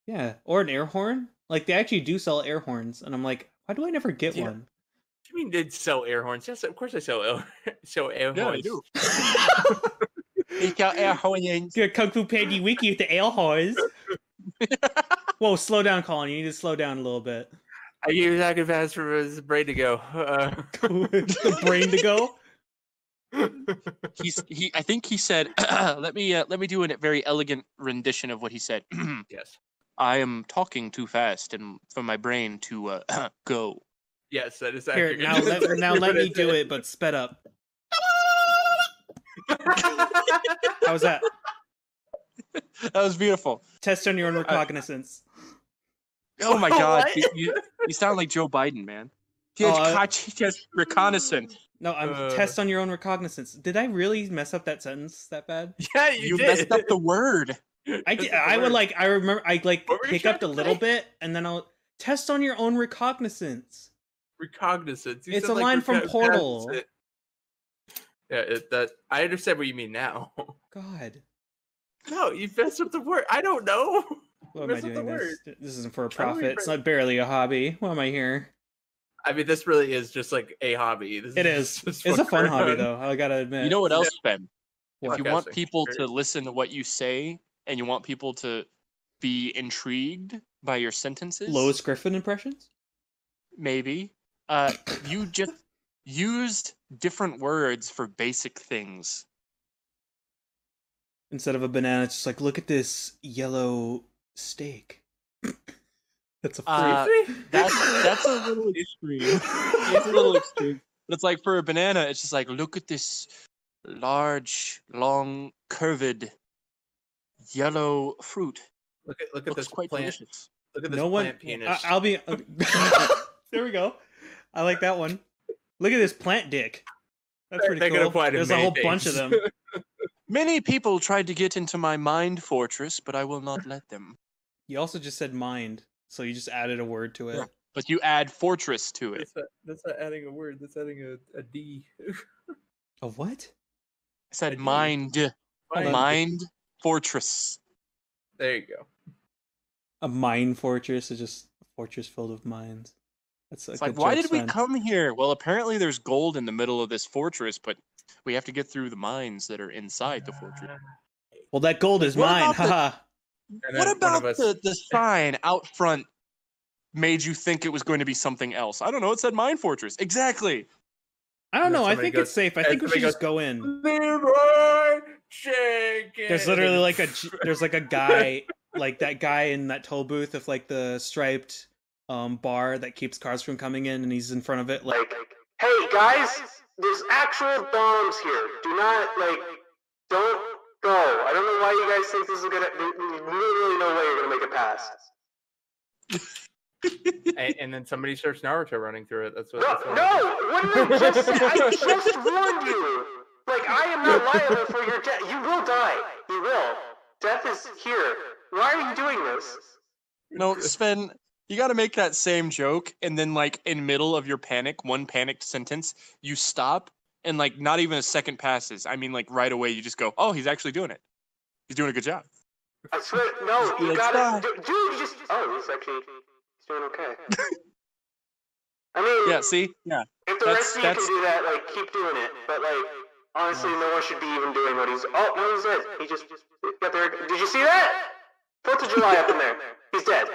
yeah, or an air horn. Like they actually do sell air horns, and I'm like, why do I never get Yeah. one? What do you mean they sell air horns? Yes, of course I sell air Yeah, they horns. do. They got air horns. Get Kung Fu Panda Wiki with the air horns. Whoa, slow down, Colin. You need to slow down a little bit. I keep talking fast for his brain to go. The brain to go. I think he said, let me do a very elegant rendition of what he said. Yes. I am talking too fast and for my brain to go. Yes, that is Here, accurate. now let me do it, but sped up. How's that? That was beautiful. Test on your own recognizance. Oh my God, What? you sound like Joe Biden, man. Oh, Just reconnaissance. No, I'm Uh. test on your own recognizance. Did I really mess up that sentence that bad? Yeah, You did. messed up the word. I did. That's the I would word. like. I remember. I like What were you hiccuped a trying to little say? bit, and then I'll test on your own recognizance. Recognizance. You It's said, a line from Portal. recognizance. Yeah, that I understand what you mean now. God, No, you messed up the word. I don't know. what am I Messed up doing the this? This isn't for a How do we profit. It's break- not barely a hobby. Why am I here? I mean, this really is just like a hobby. This It is. just It's a what fun we're hobby, on. though. I gotta admit. You know what else, Ben? What? If you want Podcasting. people Sure. to listen to what you say and you want people to be intrigued by your sentences, Lois Griffin impressions? maybe you just used different words for basic things. Instead of a banana, it's just like, look at this yellow steak. That's a fruit. That's a little extreme. It's a little extreme. But it's like for a banana, it's just like, look at this large, long, curved, yellow fruit. Look at Looks this quite plant. delicious. Look at this No one. plant penis. I'll be. There we go. I like that one. Look at this plant dick. That's pretty That could cool. apply to There's a many whole bunch of things. them. Many people tried to get into my mind fortress, but I will not let them. You also just said mind, so you just added a word to it. Yeah. But you add fortress to it. That's not adding a word. That's adding a D. A what? I said Indeed. mind. Mind. Mind fortress. There you go. A mine fortress is just a fortress filled with mines. That's It's a like, good why joke, did we Sven. come here? Well, apparently there's gold in the middle of this fortress, but we have to get through the mines that are inside the fortress. Well, that gold is What mine. about the- Haha. And What then about one of us, the sign out front made you think it was going to be something else? I don't know. It said mine fortress. Exactly. I don't And then know. I somebody think goes- it's safe. I and think we should somebody just go in. Leroy Jenkins. There's literally like there's like a guy, like that guy in that toll booth with like the striped bar that keeps cars from coming in, and he's in front of it like, Like, hey guys, there's actual bombs here. Do not don't go. I don't know why you guys think this is gonna. There's literally no way you're gonna make it past. and then somebody starts Naruto running through it. That's what. No, that's what no. What did I just say? I just warned you. Like, I am not liable for your death. You will die. You will. Death is here. Why are you doing this? No, Sven, you got to make that same joke, and then like in middle of your panic, one panicked sentence, you stop, and like not even a second passes. I mean, like right away, you just go, "Oh, he's actually doing it. He's doing a good job." I swear, no, you Let's gotta, die. dude. You just. Oh, he's doing okay. I mean, Yeah. See. Yeah. if the rest of you can do that, like, keep doing it. But like, honestly, no one should be even doing what he's. Oh, no, he's dead. He just got there. Did you see that? 4th of July up in there. He's dead.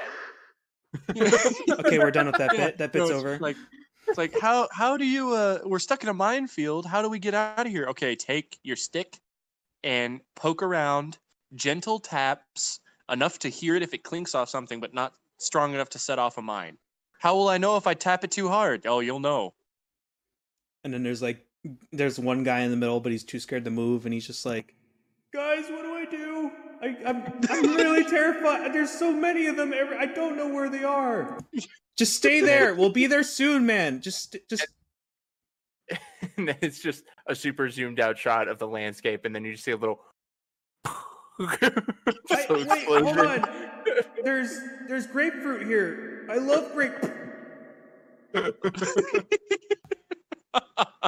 okay, we're done with that Yeah. bit. That bit's No, over. It's like how do you we're stuck in a minefield. How do we get out of here? Okay, take your stick and poke around, gentle taps, enough to hear it if it clinks off something, but not strong enough to set off a mine. How will I know if I tap it too hard? Oh, you'll know. And then there's one guy in the middle, but he's too scared to move, and he's just like, guys, what do I do? I'm really terrified. There's so many of them. I don't know where they are. Just stay there. We'll be there soon, man. Just and then it's just a super zoomed out shot of the landscape, and then you just see a little. Wait, hold on. There's grapefruit here. I love grapefruit.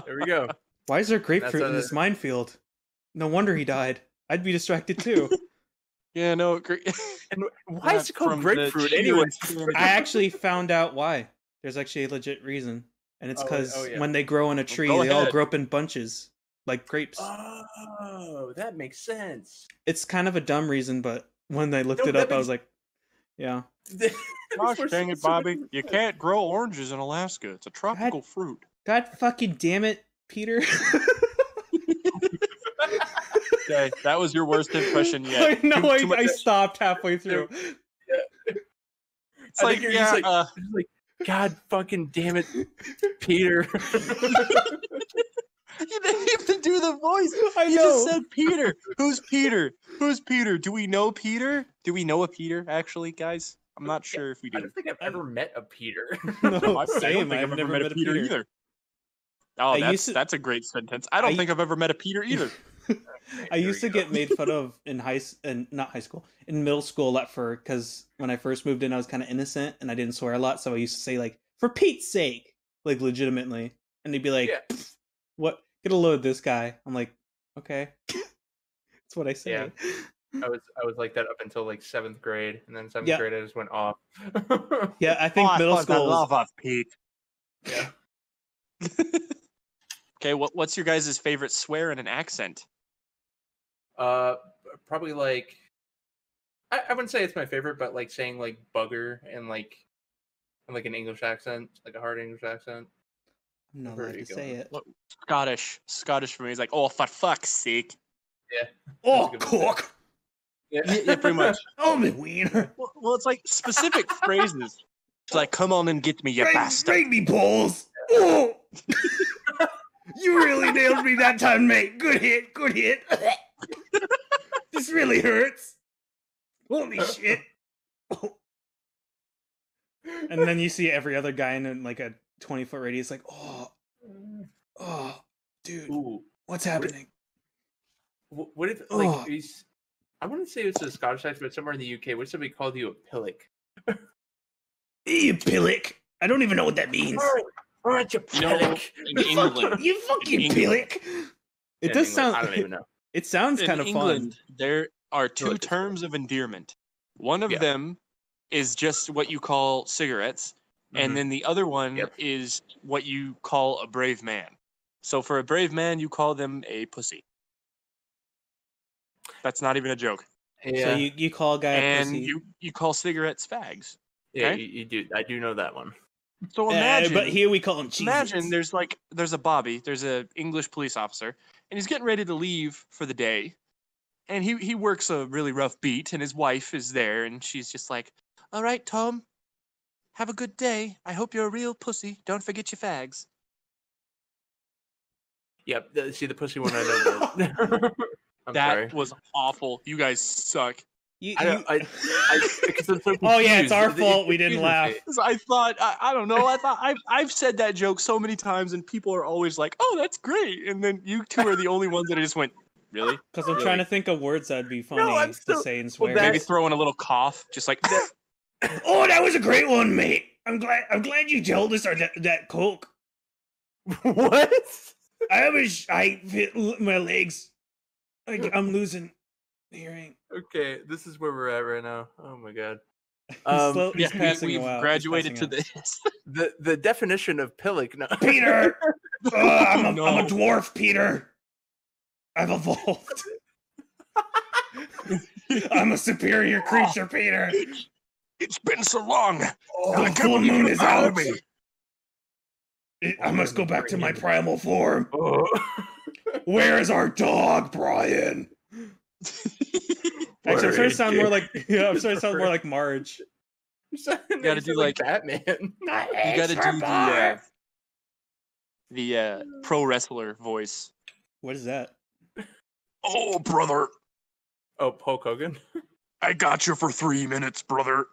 There we go. Why is there grapefruit That's in this minefield? No wonder he died. I'd be distracted too. Yeah, no. And why is it called From the grapefruit cheetah anyway? experiment. I actually found out why. There's actually a legit reason. And it's because yeah. when they grow in a tree, Go they all ahead. grow up in bunches, like grapes. Oh, that makes sense. It's kind of a dumb reason, but when I looked No, it that up, I makes- was like, yeah. Gosh dang it, Bobby. You can't grow oranges in Alaska. It's a tropical fruit. God fucking damn it, Peter. Okay, that was your worst impression yet. I know, Too much- I stopped halfway through. It's like, you're yeah, just like, God fucking damn it, Peter. You didn't even do the voice. I You know. just said Peter. Who's Peter? Who's Peter? Do we know Peter? Do we know a Peter, actually, guys? I'm not sure if we I do. don't think I've ever met a Peter. No, I don't same. think I've never met a Peter either. Oh, I that's used to- that's a great sentence. I don't I- think I've ever met a Peter either. I used to There we get made fun of in in middle school a lot for because when I first moved in, I was kind of innocent and I didn't swear a lot, so I used to say like, "For Pete's sake," like legitimately, and they'd be like, Yeah. "What? Get a load, this guy." I'm like, "Okay," that's what I say. Yeah. I was like that up until like 7th grade, and then 7th Yeah. grade I just went off. Yeah, I think middle school. of Pete. Yeah. Okay, what's your guys' favorite swear in an accent? Probably like I wouldn't say it's my favorite, but like saying like bugger and like in like an English accent, like a hard English accent. I'm not Where allowed are to you say going? it. Scottish for me is like, oh, for fuck's sake. Oh, That's a good one. cock! Yeah, pretty much. Oh, my wiener! Well, it's like specific phrases. It's like, come on and get me, you bastard. Rate me, balls! Oh! You really nailed me that time, mate. Good hit, good hit. This really hurts. Holy shit. And then you see every other guy in like a 20-foot radius like, oh, dude, Ooh. what's happening? What if like Oh. I wouldn't say it's a Scottish accent, but somewhere in the UK, what if somebody called you a pillock? You pillock. I don't even know what that means. Aren't you No, pillock? in England. You fucking England. pillock. It does sound. I don't even know. It sounds In kind of England, there are two Like this. terms of endearment. One of Yeah. them is just what you call cigarettes, Mhm. and then the other one Yep. is what you call a brave man. So for a brave man, you call them a pussy. That's not even a joke. fun. So you call a guy a And pussy. you call cigarettes fags. yeah, okay. you do. I do know that one. So imagine, but here we call him cheese. imagine there's a Bobby, there's a English police officer, and he's getting ready to leave for the day, and he works a really rough beat, and his wife is there, and she's just like, "All right, Tom, have a good day. I hope you're a real pussy. Don't forget your fags." Yep. See the pussy one. I know. I'm That sorry. was awful. You guys suck. You, I don't. Because I'm so Oh, yeah, it's confused. our It fault we didn't confuses laugh. me. 'Cause I thought I don't know. I thought I've said that joke so many times, and people are always like, "Oh, that's great," and then you two are the only ones that I just went, "Really?" Because I'm Really? trying to think of words that'd be funny I'm to still- say and well, swear. Maybe That's- throw in a little cough, just like. Oh, that was a great one, mate. I'm glad you told us that coke. What? I fit my legs. I'm losing hearing. Okay, this is where we're at right now. Oh my god. He's Yeah, passing we've a while. He's graduated to passing this. The definition of pillock. No. out. Peter. I'm a No. dwarf, Peter. I've evolved. I'm a superior creature, Peter. It's been so long. The full moon is out. I must go back to my primal form. Oh. Where is our dog, Brian? Actually, I'm starting to sound more like I'm starting to sound more like Marge. You gotta do like- Batman. You gotta do the pro wrestler voice. What is that? Oh, brother, Oh, Hulk Hogan. I got you for 3 minutes, brother.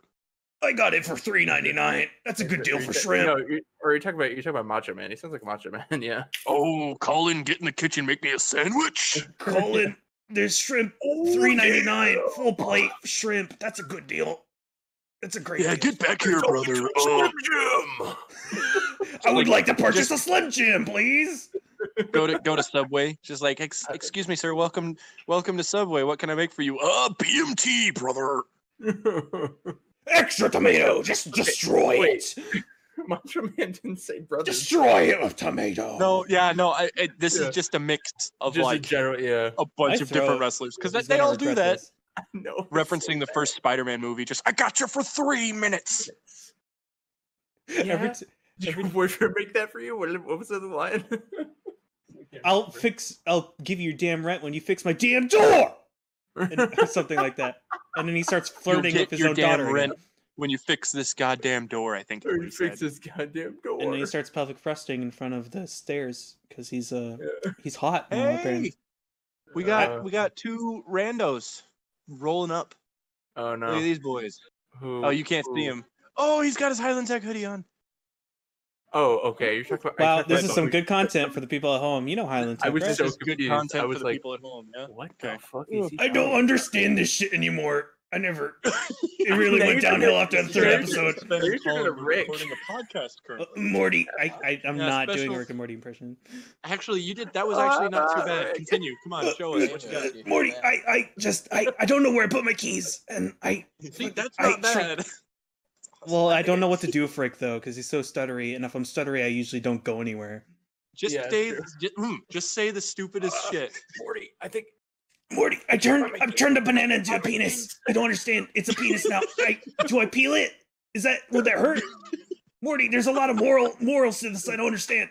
I got it for $3.99. That's a good deal for shrimp. No, you're talking about Macho Man. He sounds like a Macho Man. Yeah. Oh, Colin, get in the kitchen, make me a sandwich. Colin, there's shrimp, $3.99, full plate shrimp. That's a good deal. That's a great deal. Get back here, brother. Slim Jim. I would like to purchase a Slim Jim, please. Go to Subway. Just like, excuse me, sir. Welcome to Subway. What can I make for you? BMT, brother. Extra tomato. Just destroy it. Macho Man didn't say brother. Destroy it with tomato. No. This is just a mix of Just like in general, a bunch of different wrestlers because they all do that. No. Referencing the first Spider-Man movie, just I got you for 3 minutes. Yeah. Did your boyfriend make that for you? What was the other line? I'll give you your damn rent when you fix my damn door. Or something like that. And then he starts flirting with his own daughter. Rent when you fix this goddamn door, I think. Or you fix this goddamn door. And then he starts pelvic thrusting in front of the stairs because he's hot. Now, Hey, we got 2 randos rolling up. Oh no! Look at these boys. Who? Oh, you can't see him. Oh, he's got his Highland Tech hoodie on. Oh, okay. You're talking about. Wow, this is some good content for the people at home. You know Highland Tech. I was right? so Good confused. content I was for the like, people at home. Yeah. what the fuck is he? I don't understand this shit anymore. I never. It really went downhill after the 3rd episode. You're talking to Rick. Recording a podcast currently. Morty, I'm Yeah, not doing special- a Rick and Morty impression. Actually, you did. That was actually not too bad. Continue. Come on, show us what you got. Morty, I don't know where I put my keys, and See, that's not bad. Well, I don't know what to do with Rick though, because he's so stuttery, and if I'm stuttery, I usually don't go anywhere. Just Yeah, say, true. just say the stupidest shit. Morty, I think. Morty, I've turned a banana into a penis. I don't understand. It's a penis now. Do I peel it? Would that hurt? Morty, there's a lot of morals to this I don't understand.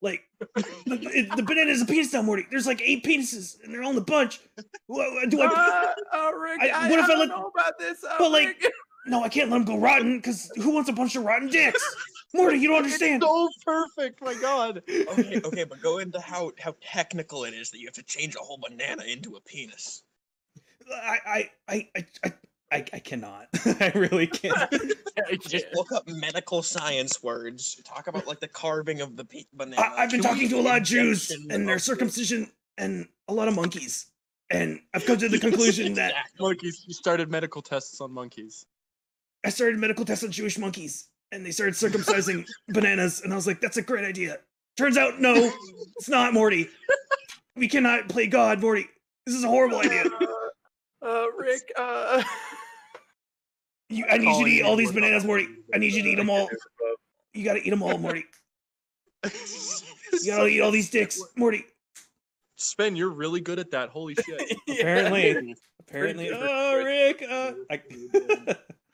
Like, the banana is a penis now, Morty. There's like 8 penises, and they're all in the bunch. Rick, What if I I don't let- know about this. But like, Rick. no, I can't let them go rotten, because who wants a bunch of rotten dicks? Morty, you don't understand. So perfect, my God. Okay, but go into how technical it is that you have to change a whole banana into a penis. I cannot. I really can't. Just look up medical science words. Talk about like the carving of the banana. I've been talking to a lot of Jews Injection and their of- circumcision and a lot of monkeys. And I've come to the conclusion that Monkeys. You started medical tests on monkeys. I started medical tests on Jewish monkeys and they started circumcising bananas. And I was like, that's a great idea. Turns out, no, it's not, Morty. We cannot play God, Morty. This is a horrible idea. Rick, I need you to eat all these bananas, Morty. I need you to eat them all. You gotta eat them all, Morty. You gotta eat all these dicks, Morty. Sven, you're really good at that. Holy shit. Apparently. Oh, Rick.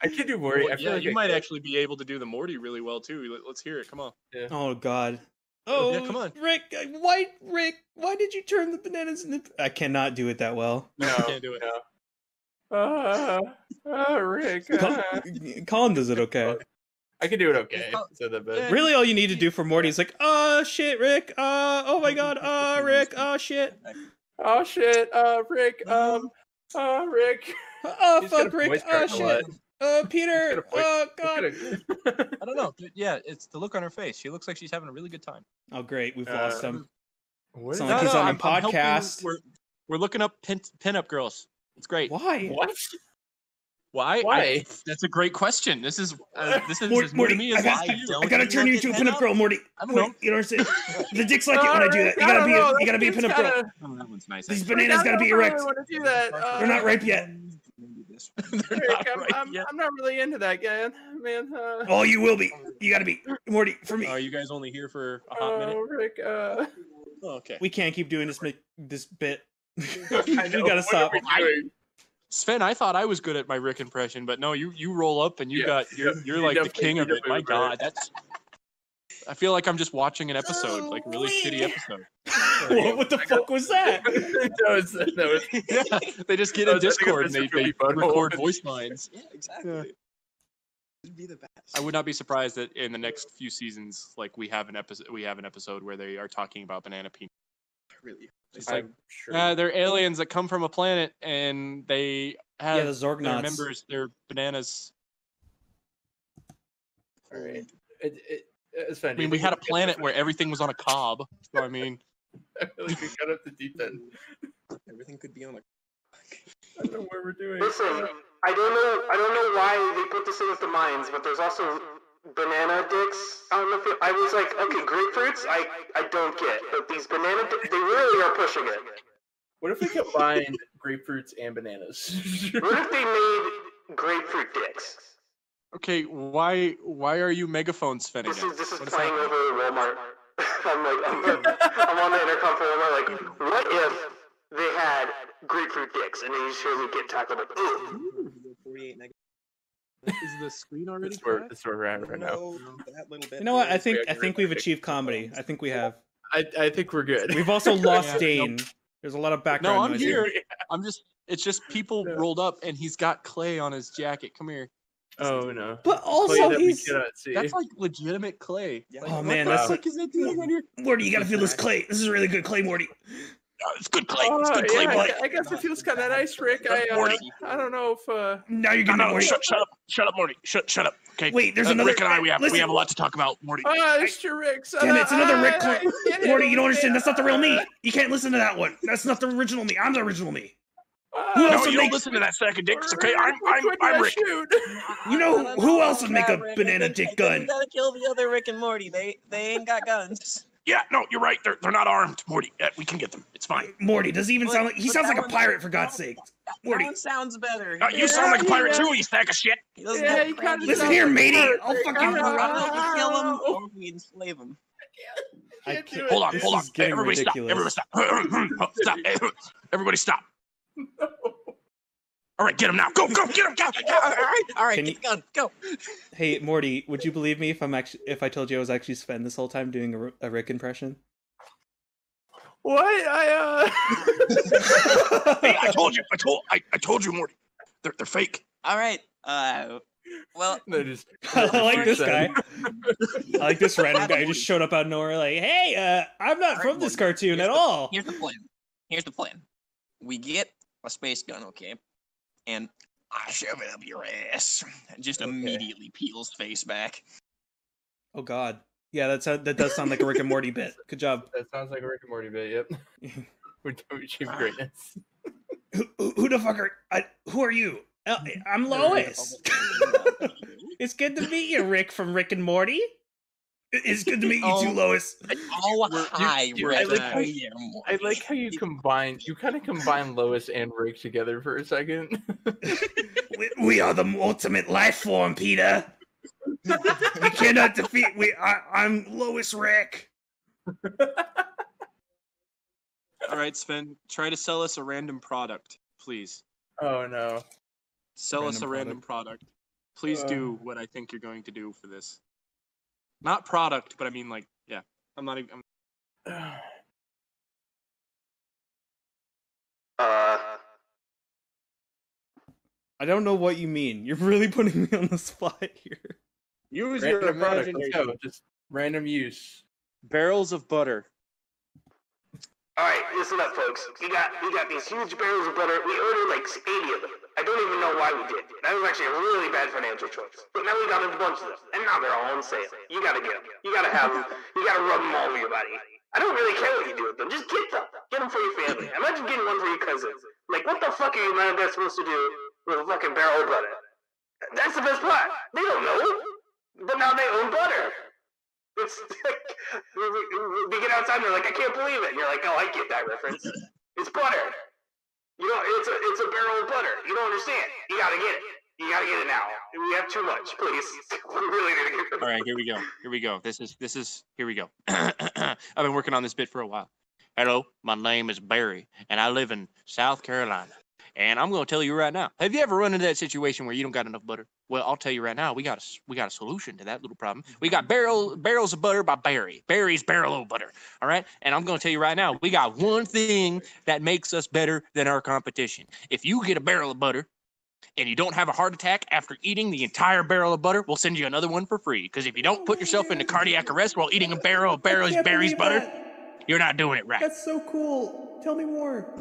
I can do Morty. I feel Yeah, like you I might could. actually be able to do the Morty really well too. Let's hear it. Come on. Oh God. Oh, Yeah, come on. Rick. Why did you turn the bananas into? I cannot do it that well. No, Can't do it. No. Rick. Colin does it okay. I can do it okay. So the best. Really, all you need to do for Morty is like, oh shit, Rick. Oh my God. Oh Rick. Oh shit. Oh shit. Rick. Rick. Oh He's got fuck, a Rick. voice Oh crack a shit. lot. Peter. Oh God. I don't know. Yeah, it's the look on her face. She looks like she's having a really good time. Oh great, we've lost him. What It's is not like that? he's on a I'm helping- podcast. We're looking up pinup girls. It's great. Why? What? Why? Why? That's a great question. This is as Morty, new to me as I it is to you. gotta turn you into a pinup girl, Morty. I don't know. Wait, you don't understand. The dicks like it when I do that. You gotta be a pinup girl. Oh, that one's nice. These bananas gotta be erect. I want to do that. They're not ripe yet. They're Rick, not right yet. I'm not really into that, guy, man. Oh, you will be. You gotta be, Morty, for me. Are you guys only here for a hot minute? Rick. Oh, okay. We can't keep doing this bit. I know. We gotta What stop. are we doing? Sven, I thought I was good at my Rick impression, but no, you roll up and you're You like the definitely- king you of it. My definitely God, that's. I feel like I'm just watching an episode, like a really shitty episode. What the fuck was that? that was Yeah, they just get I in was- I think Discord and it was they really fun. record voice lines. Yeah, exactly. It'd be the best. I would not be surprised that in the next few seasons, like we have an episode where they are talking about banana peanuts. Really. It's I'm like, sure. they're aliens that come from a planet and they have Yeah, the their Zorgnauts. members, they're bananas. All right. It's fine. I mean, we had a planet where everything was on a cob. So I mean, I feel like we got up the deep end. Everything could be on a. I don't know what we're doing. Listen, I don't know why they put this in with the mines, but there's also banana dicks. I don't know if I was like, okay, grapefruits, I don't get, but these banana dicks, they really are pushing it. What if we combined grapefruits and bananas? What if they made grapefruit dicks? okay, why are you megaphone spinning? This is What is playing happening? over Walmart. I'm on the intercom for Walmart. Like, what if they had grapefruit dicks and they just hear me get tackled? Like, ooh. 48 negative. Is the screen already? That's where we're at right now. No, that little bit. You know what? I there. think we've achieved comedy. I think we have. I think we're good. We've also lost Yeah, Dane. There's a lot of background No, I'm noise here. It's just people Yeah. rolled up and he's got clay on his jacket. Come here. Oh no. But Clay also that we he's. cannot see. That's like legitimate clay. Yeah. Like, Oh what man, the that's fuck like is that doing on here? Morty. You gotta feel this clay. This is really good clay, Morty. It's good clay. Oh, It's good clay, yeah, Morty. I guess it feels kind of nice, Rick. I don't know if Now you're getting Morty. Shut up, Morty. Shut up. Okay. Wait, there's another. Rick and I, we have listen. a lot to talk about, Morty. it's your Rick. Damn it, it's another Rick. Morty, you don't understand. that. That's not the real me. You can't listen to that one. That's not the original me. I'm the original me. Who else No, would you don't make? listen to that sack of dicks. Okay, I'm Rick. You know who else would make a banana dick gun? Gotta kill the other Rick and Morty. They ain't got guns. Yeah, no, you're right. They're not armed, Morty. We can get them. It's fine. Morty, does he even sound like he But sounds that like a one- pirate for God's sake? Morty, That one sounds better. You sound like a pirate too, you sack of shit. He doesn't Yeah, have you friends. kinda listen sound here, like matey. pirate. I'll fucking. We kill him or we enslave him. I Can't do can't- it. Hold on, This hold on. is getting Everybody ridiculous. stop. Stop. Everybody stop. All right, get him now. Go, get him. Go. All right, Can get the gun, go. Hey, Morty, would you believe me if I told you I was actually Sven this whole time doing a Rick impression? What? Hey, I told you, Morty. They're fake. All right. Well, No, just I like this guy. I like this random guy who just showed up out of nowhere like, hey, I'm not All from right, this Morty, cartoon at all. Here's the plan. We get a space gun, okay? And I shove it up your ass. And just immediately peels face back. Oh God. Yeah, that does sound like a Rick and Morty bit. Good job. that sounds like a Rick and Morty bit. Yep. We're doing achieve greatness. Who the fuck who are you? I'm Lois. It's good to meet you, Rick from Rick and Morty. It's good to meet you too, Lois. Oh, hi, you- Rick. I like how Hey, you- Morty. I like how you kind of combine Lois and Rick together for a second. We are the ultimate life form, Peter. You cannot defeat. I'm Lois Rick. All right, Sven, try to sell us a random product, please. Oh no. Sell us a Random random product. Please do what I think you're going to do for this. Not product, but I mean, like, yeah. I'm not even. I don't know what you mean. You're really putting me on the spot here. Use Random product. Let's go. Just random use. Barrels of butter. Alright, listen up, folks. We got these huge barrels of butter. We ordered like 80 of them. I don't even know why we did. That was actually a really bad financial choice. But now we got a bunch of them, and now they're all on sale. You gotta get them. You gotta have them. You gotta rub them all over your body. I don't really care what you do with them. Just get them. Get them for your family. Imagine getting one for your cousin. Like, what the fuck are you mad at supposed to do with a fucking barrel of butter? That's the best part. They don't know. But now they own butter. It's like, we get outside and they're like, I can't believe it. And you're like, oh, I get that reference. It's butter. You know, it's a barrel of butter. You don't understand. You gotta get it. You gotta get it now. We have too much, please. We really need to get it. All right, here we go. This is here we go. I've been working on this bit for a while. Hello, my name is Barry, and I live in South Carolina. And I'm going to tell you right now. Have you ever run into that situation where you don't got enough butter? Well, I'll tell you right now. We got a solution to that little problem. We got barrels of butter by Barry. Barry's barrel of butter. All right. And I'm going to tell you right now. We got one thing that makes us better than our competition. If you get a barrel of butter and you don't have a heart attack after eating the entire barrel of butter, we'll send you another one for free. Because if you don't put yourself into cardiac arrest while eating a barrel of Barry's butter, you're not doing it right. That's so cool. Tell me more.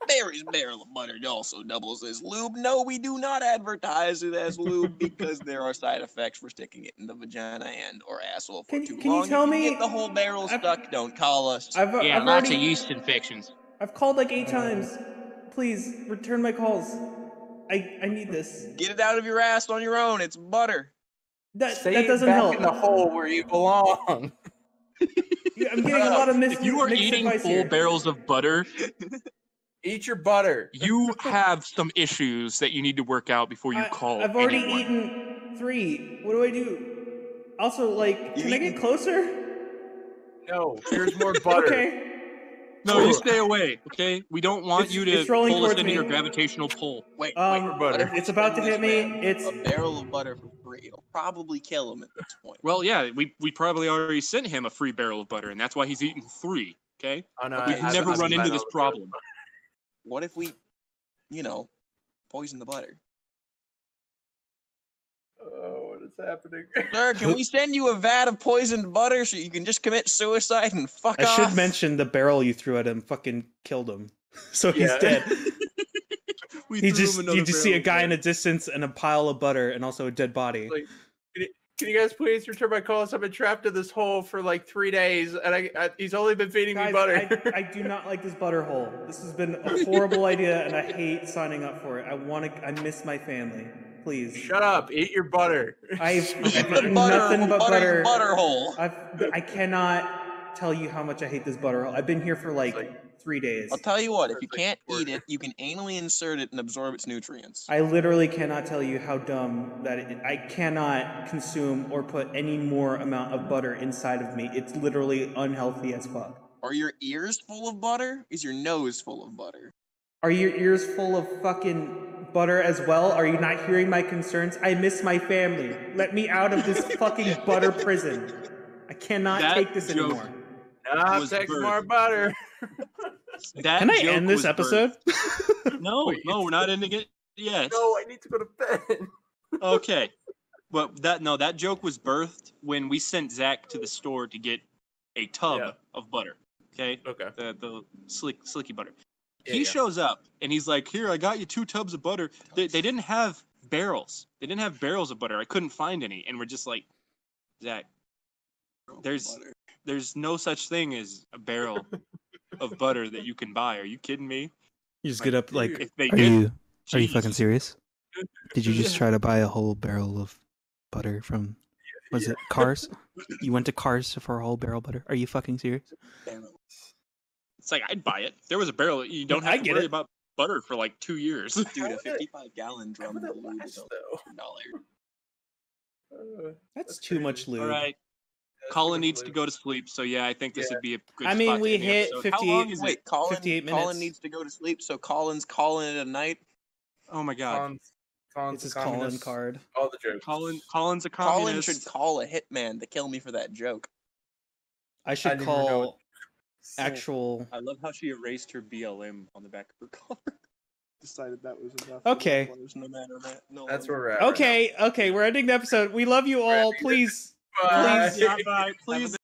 Barry's barrel of butter also doubles as lube. No, we do not advertise it as lube because there are side effects for sticking it in the vagina and or asshole for too Can long. you tell if you me? get the whole barrel stuck, don't call us. Yeah, I've lots already, of yeast infections. I've called like 8 times. Please return my calls. I need this. Get it out of your ass on your own. It's butter. That Stay doesn't back help. in the hole where you belong. Yeah, I'm getting a lot of If you are mixed eating advice full here. barrels of butter, Eat your butter. you have some issues that you need to work out before you call I've already anyone. eaten 3. What do I do? Also, like, can I get closer? No, here's more butter. Okay. No, you stay away, okay? We don't want you to It's rolling pull us towards into me. your gravitational pull. Wait, Butter. what if we It's about to send hit this me. man It's a barrel of butter for free. It'll probably kill him at this point. Well, yeah, we probably already sent him a free barrel of butter, and that's why he's eating 3, okay? Oh, no, We've never run into this problem. What if we, poison the butter? Oh, what is happening? Sir, can we send you a vat of poisoned butter so you can just commit suicide and fuck I off? should mention the barrel you threw at him fucking killed him. So he's Yeah. dead. We You threw him another just see a barrel of guy in butter. a distance and a pile of butter and also a dead body. Like, can you guys please return my calls? I've been trapped in this hole for like 3 days, and he's only been feeding me Guys, butter. I do not like this butter hole. This has been a horrible idea, and I hate signing up for it. I miss my family. Please. Shut up! Eat your butter. I've The eaten butter nothing but butter your butter. butter hole. I cannot tell you how much I hate this butter hole. I've been here for like 3 days. I'll tell you what, if you It's like can't torture. eat it, you can anally insert it and absorb its nutrients. I literally cannot tell you how dumb that I cannot consume or put any more amount of butter inside of me. It's literally unhealthy as fuck. Are your ears full of butter? Is your nose full of butter? Are your ears full of fucking butter as well? Are you not hearing my concerns? I miss my family. Let me out of this fucking butter prison. I cannot That take this joke anymore. was Take birth. more butter. That Can I joke end this was episode? birth. No, we're not ending it yet. No, I need to go to bed. Okay. But that joke was birthed when we sent Zach to the store to get a tub of butter. Okay? Okay. The slicky butter. Yeah, He yeah. shows up and he's like, "Here, I got you 2 tubs of butter." They didn't have barrels. They didn't have barrels of butter. I couldn't find any. And we're just like, Zach, there's no such thing as a barrel of butter that you can buy. Are you kidding me? You just get up like, If they are did, you fucking Jesus. serious? Did you just try to buy a whole barrel of butter from, was it Cars? You went to Cars for a whole barrel of butter? Are you fucking serious? It's like, I'd buy it. There was a barrel. You don't I have to get worry it. about butter for like 2 years. Dude, a 55-gallon drum of that lube last, is though? $1. That's too much lube. All right. Colin needs to go to sleep, so yeah, I think this would be a good I mean, spot to we end the hit episode. 58 How long is it? Wait, Colin 58 minutes. Colin needs to go to sleep, so Colin's calling it a night. Oh my god. Colin's It's his a communist. calling card. All the jokes. Colin's a Colin communist. should call a hitman to kill me for that joke. I I should didn't even know call actual. I love how she erased her BLM on the back of her collar. Decided that was enough. Okay. No matter that. No That's longer. where we're at. Okay, we're ending the episode. We love you all. Please, Bye. please. Yeah, bye. Please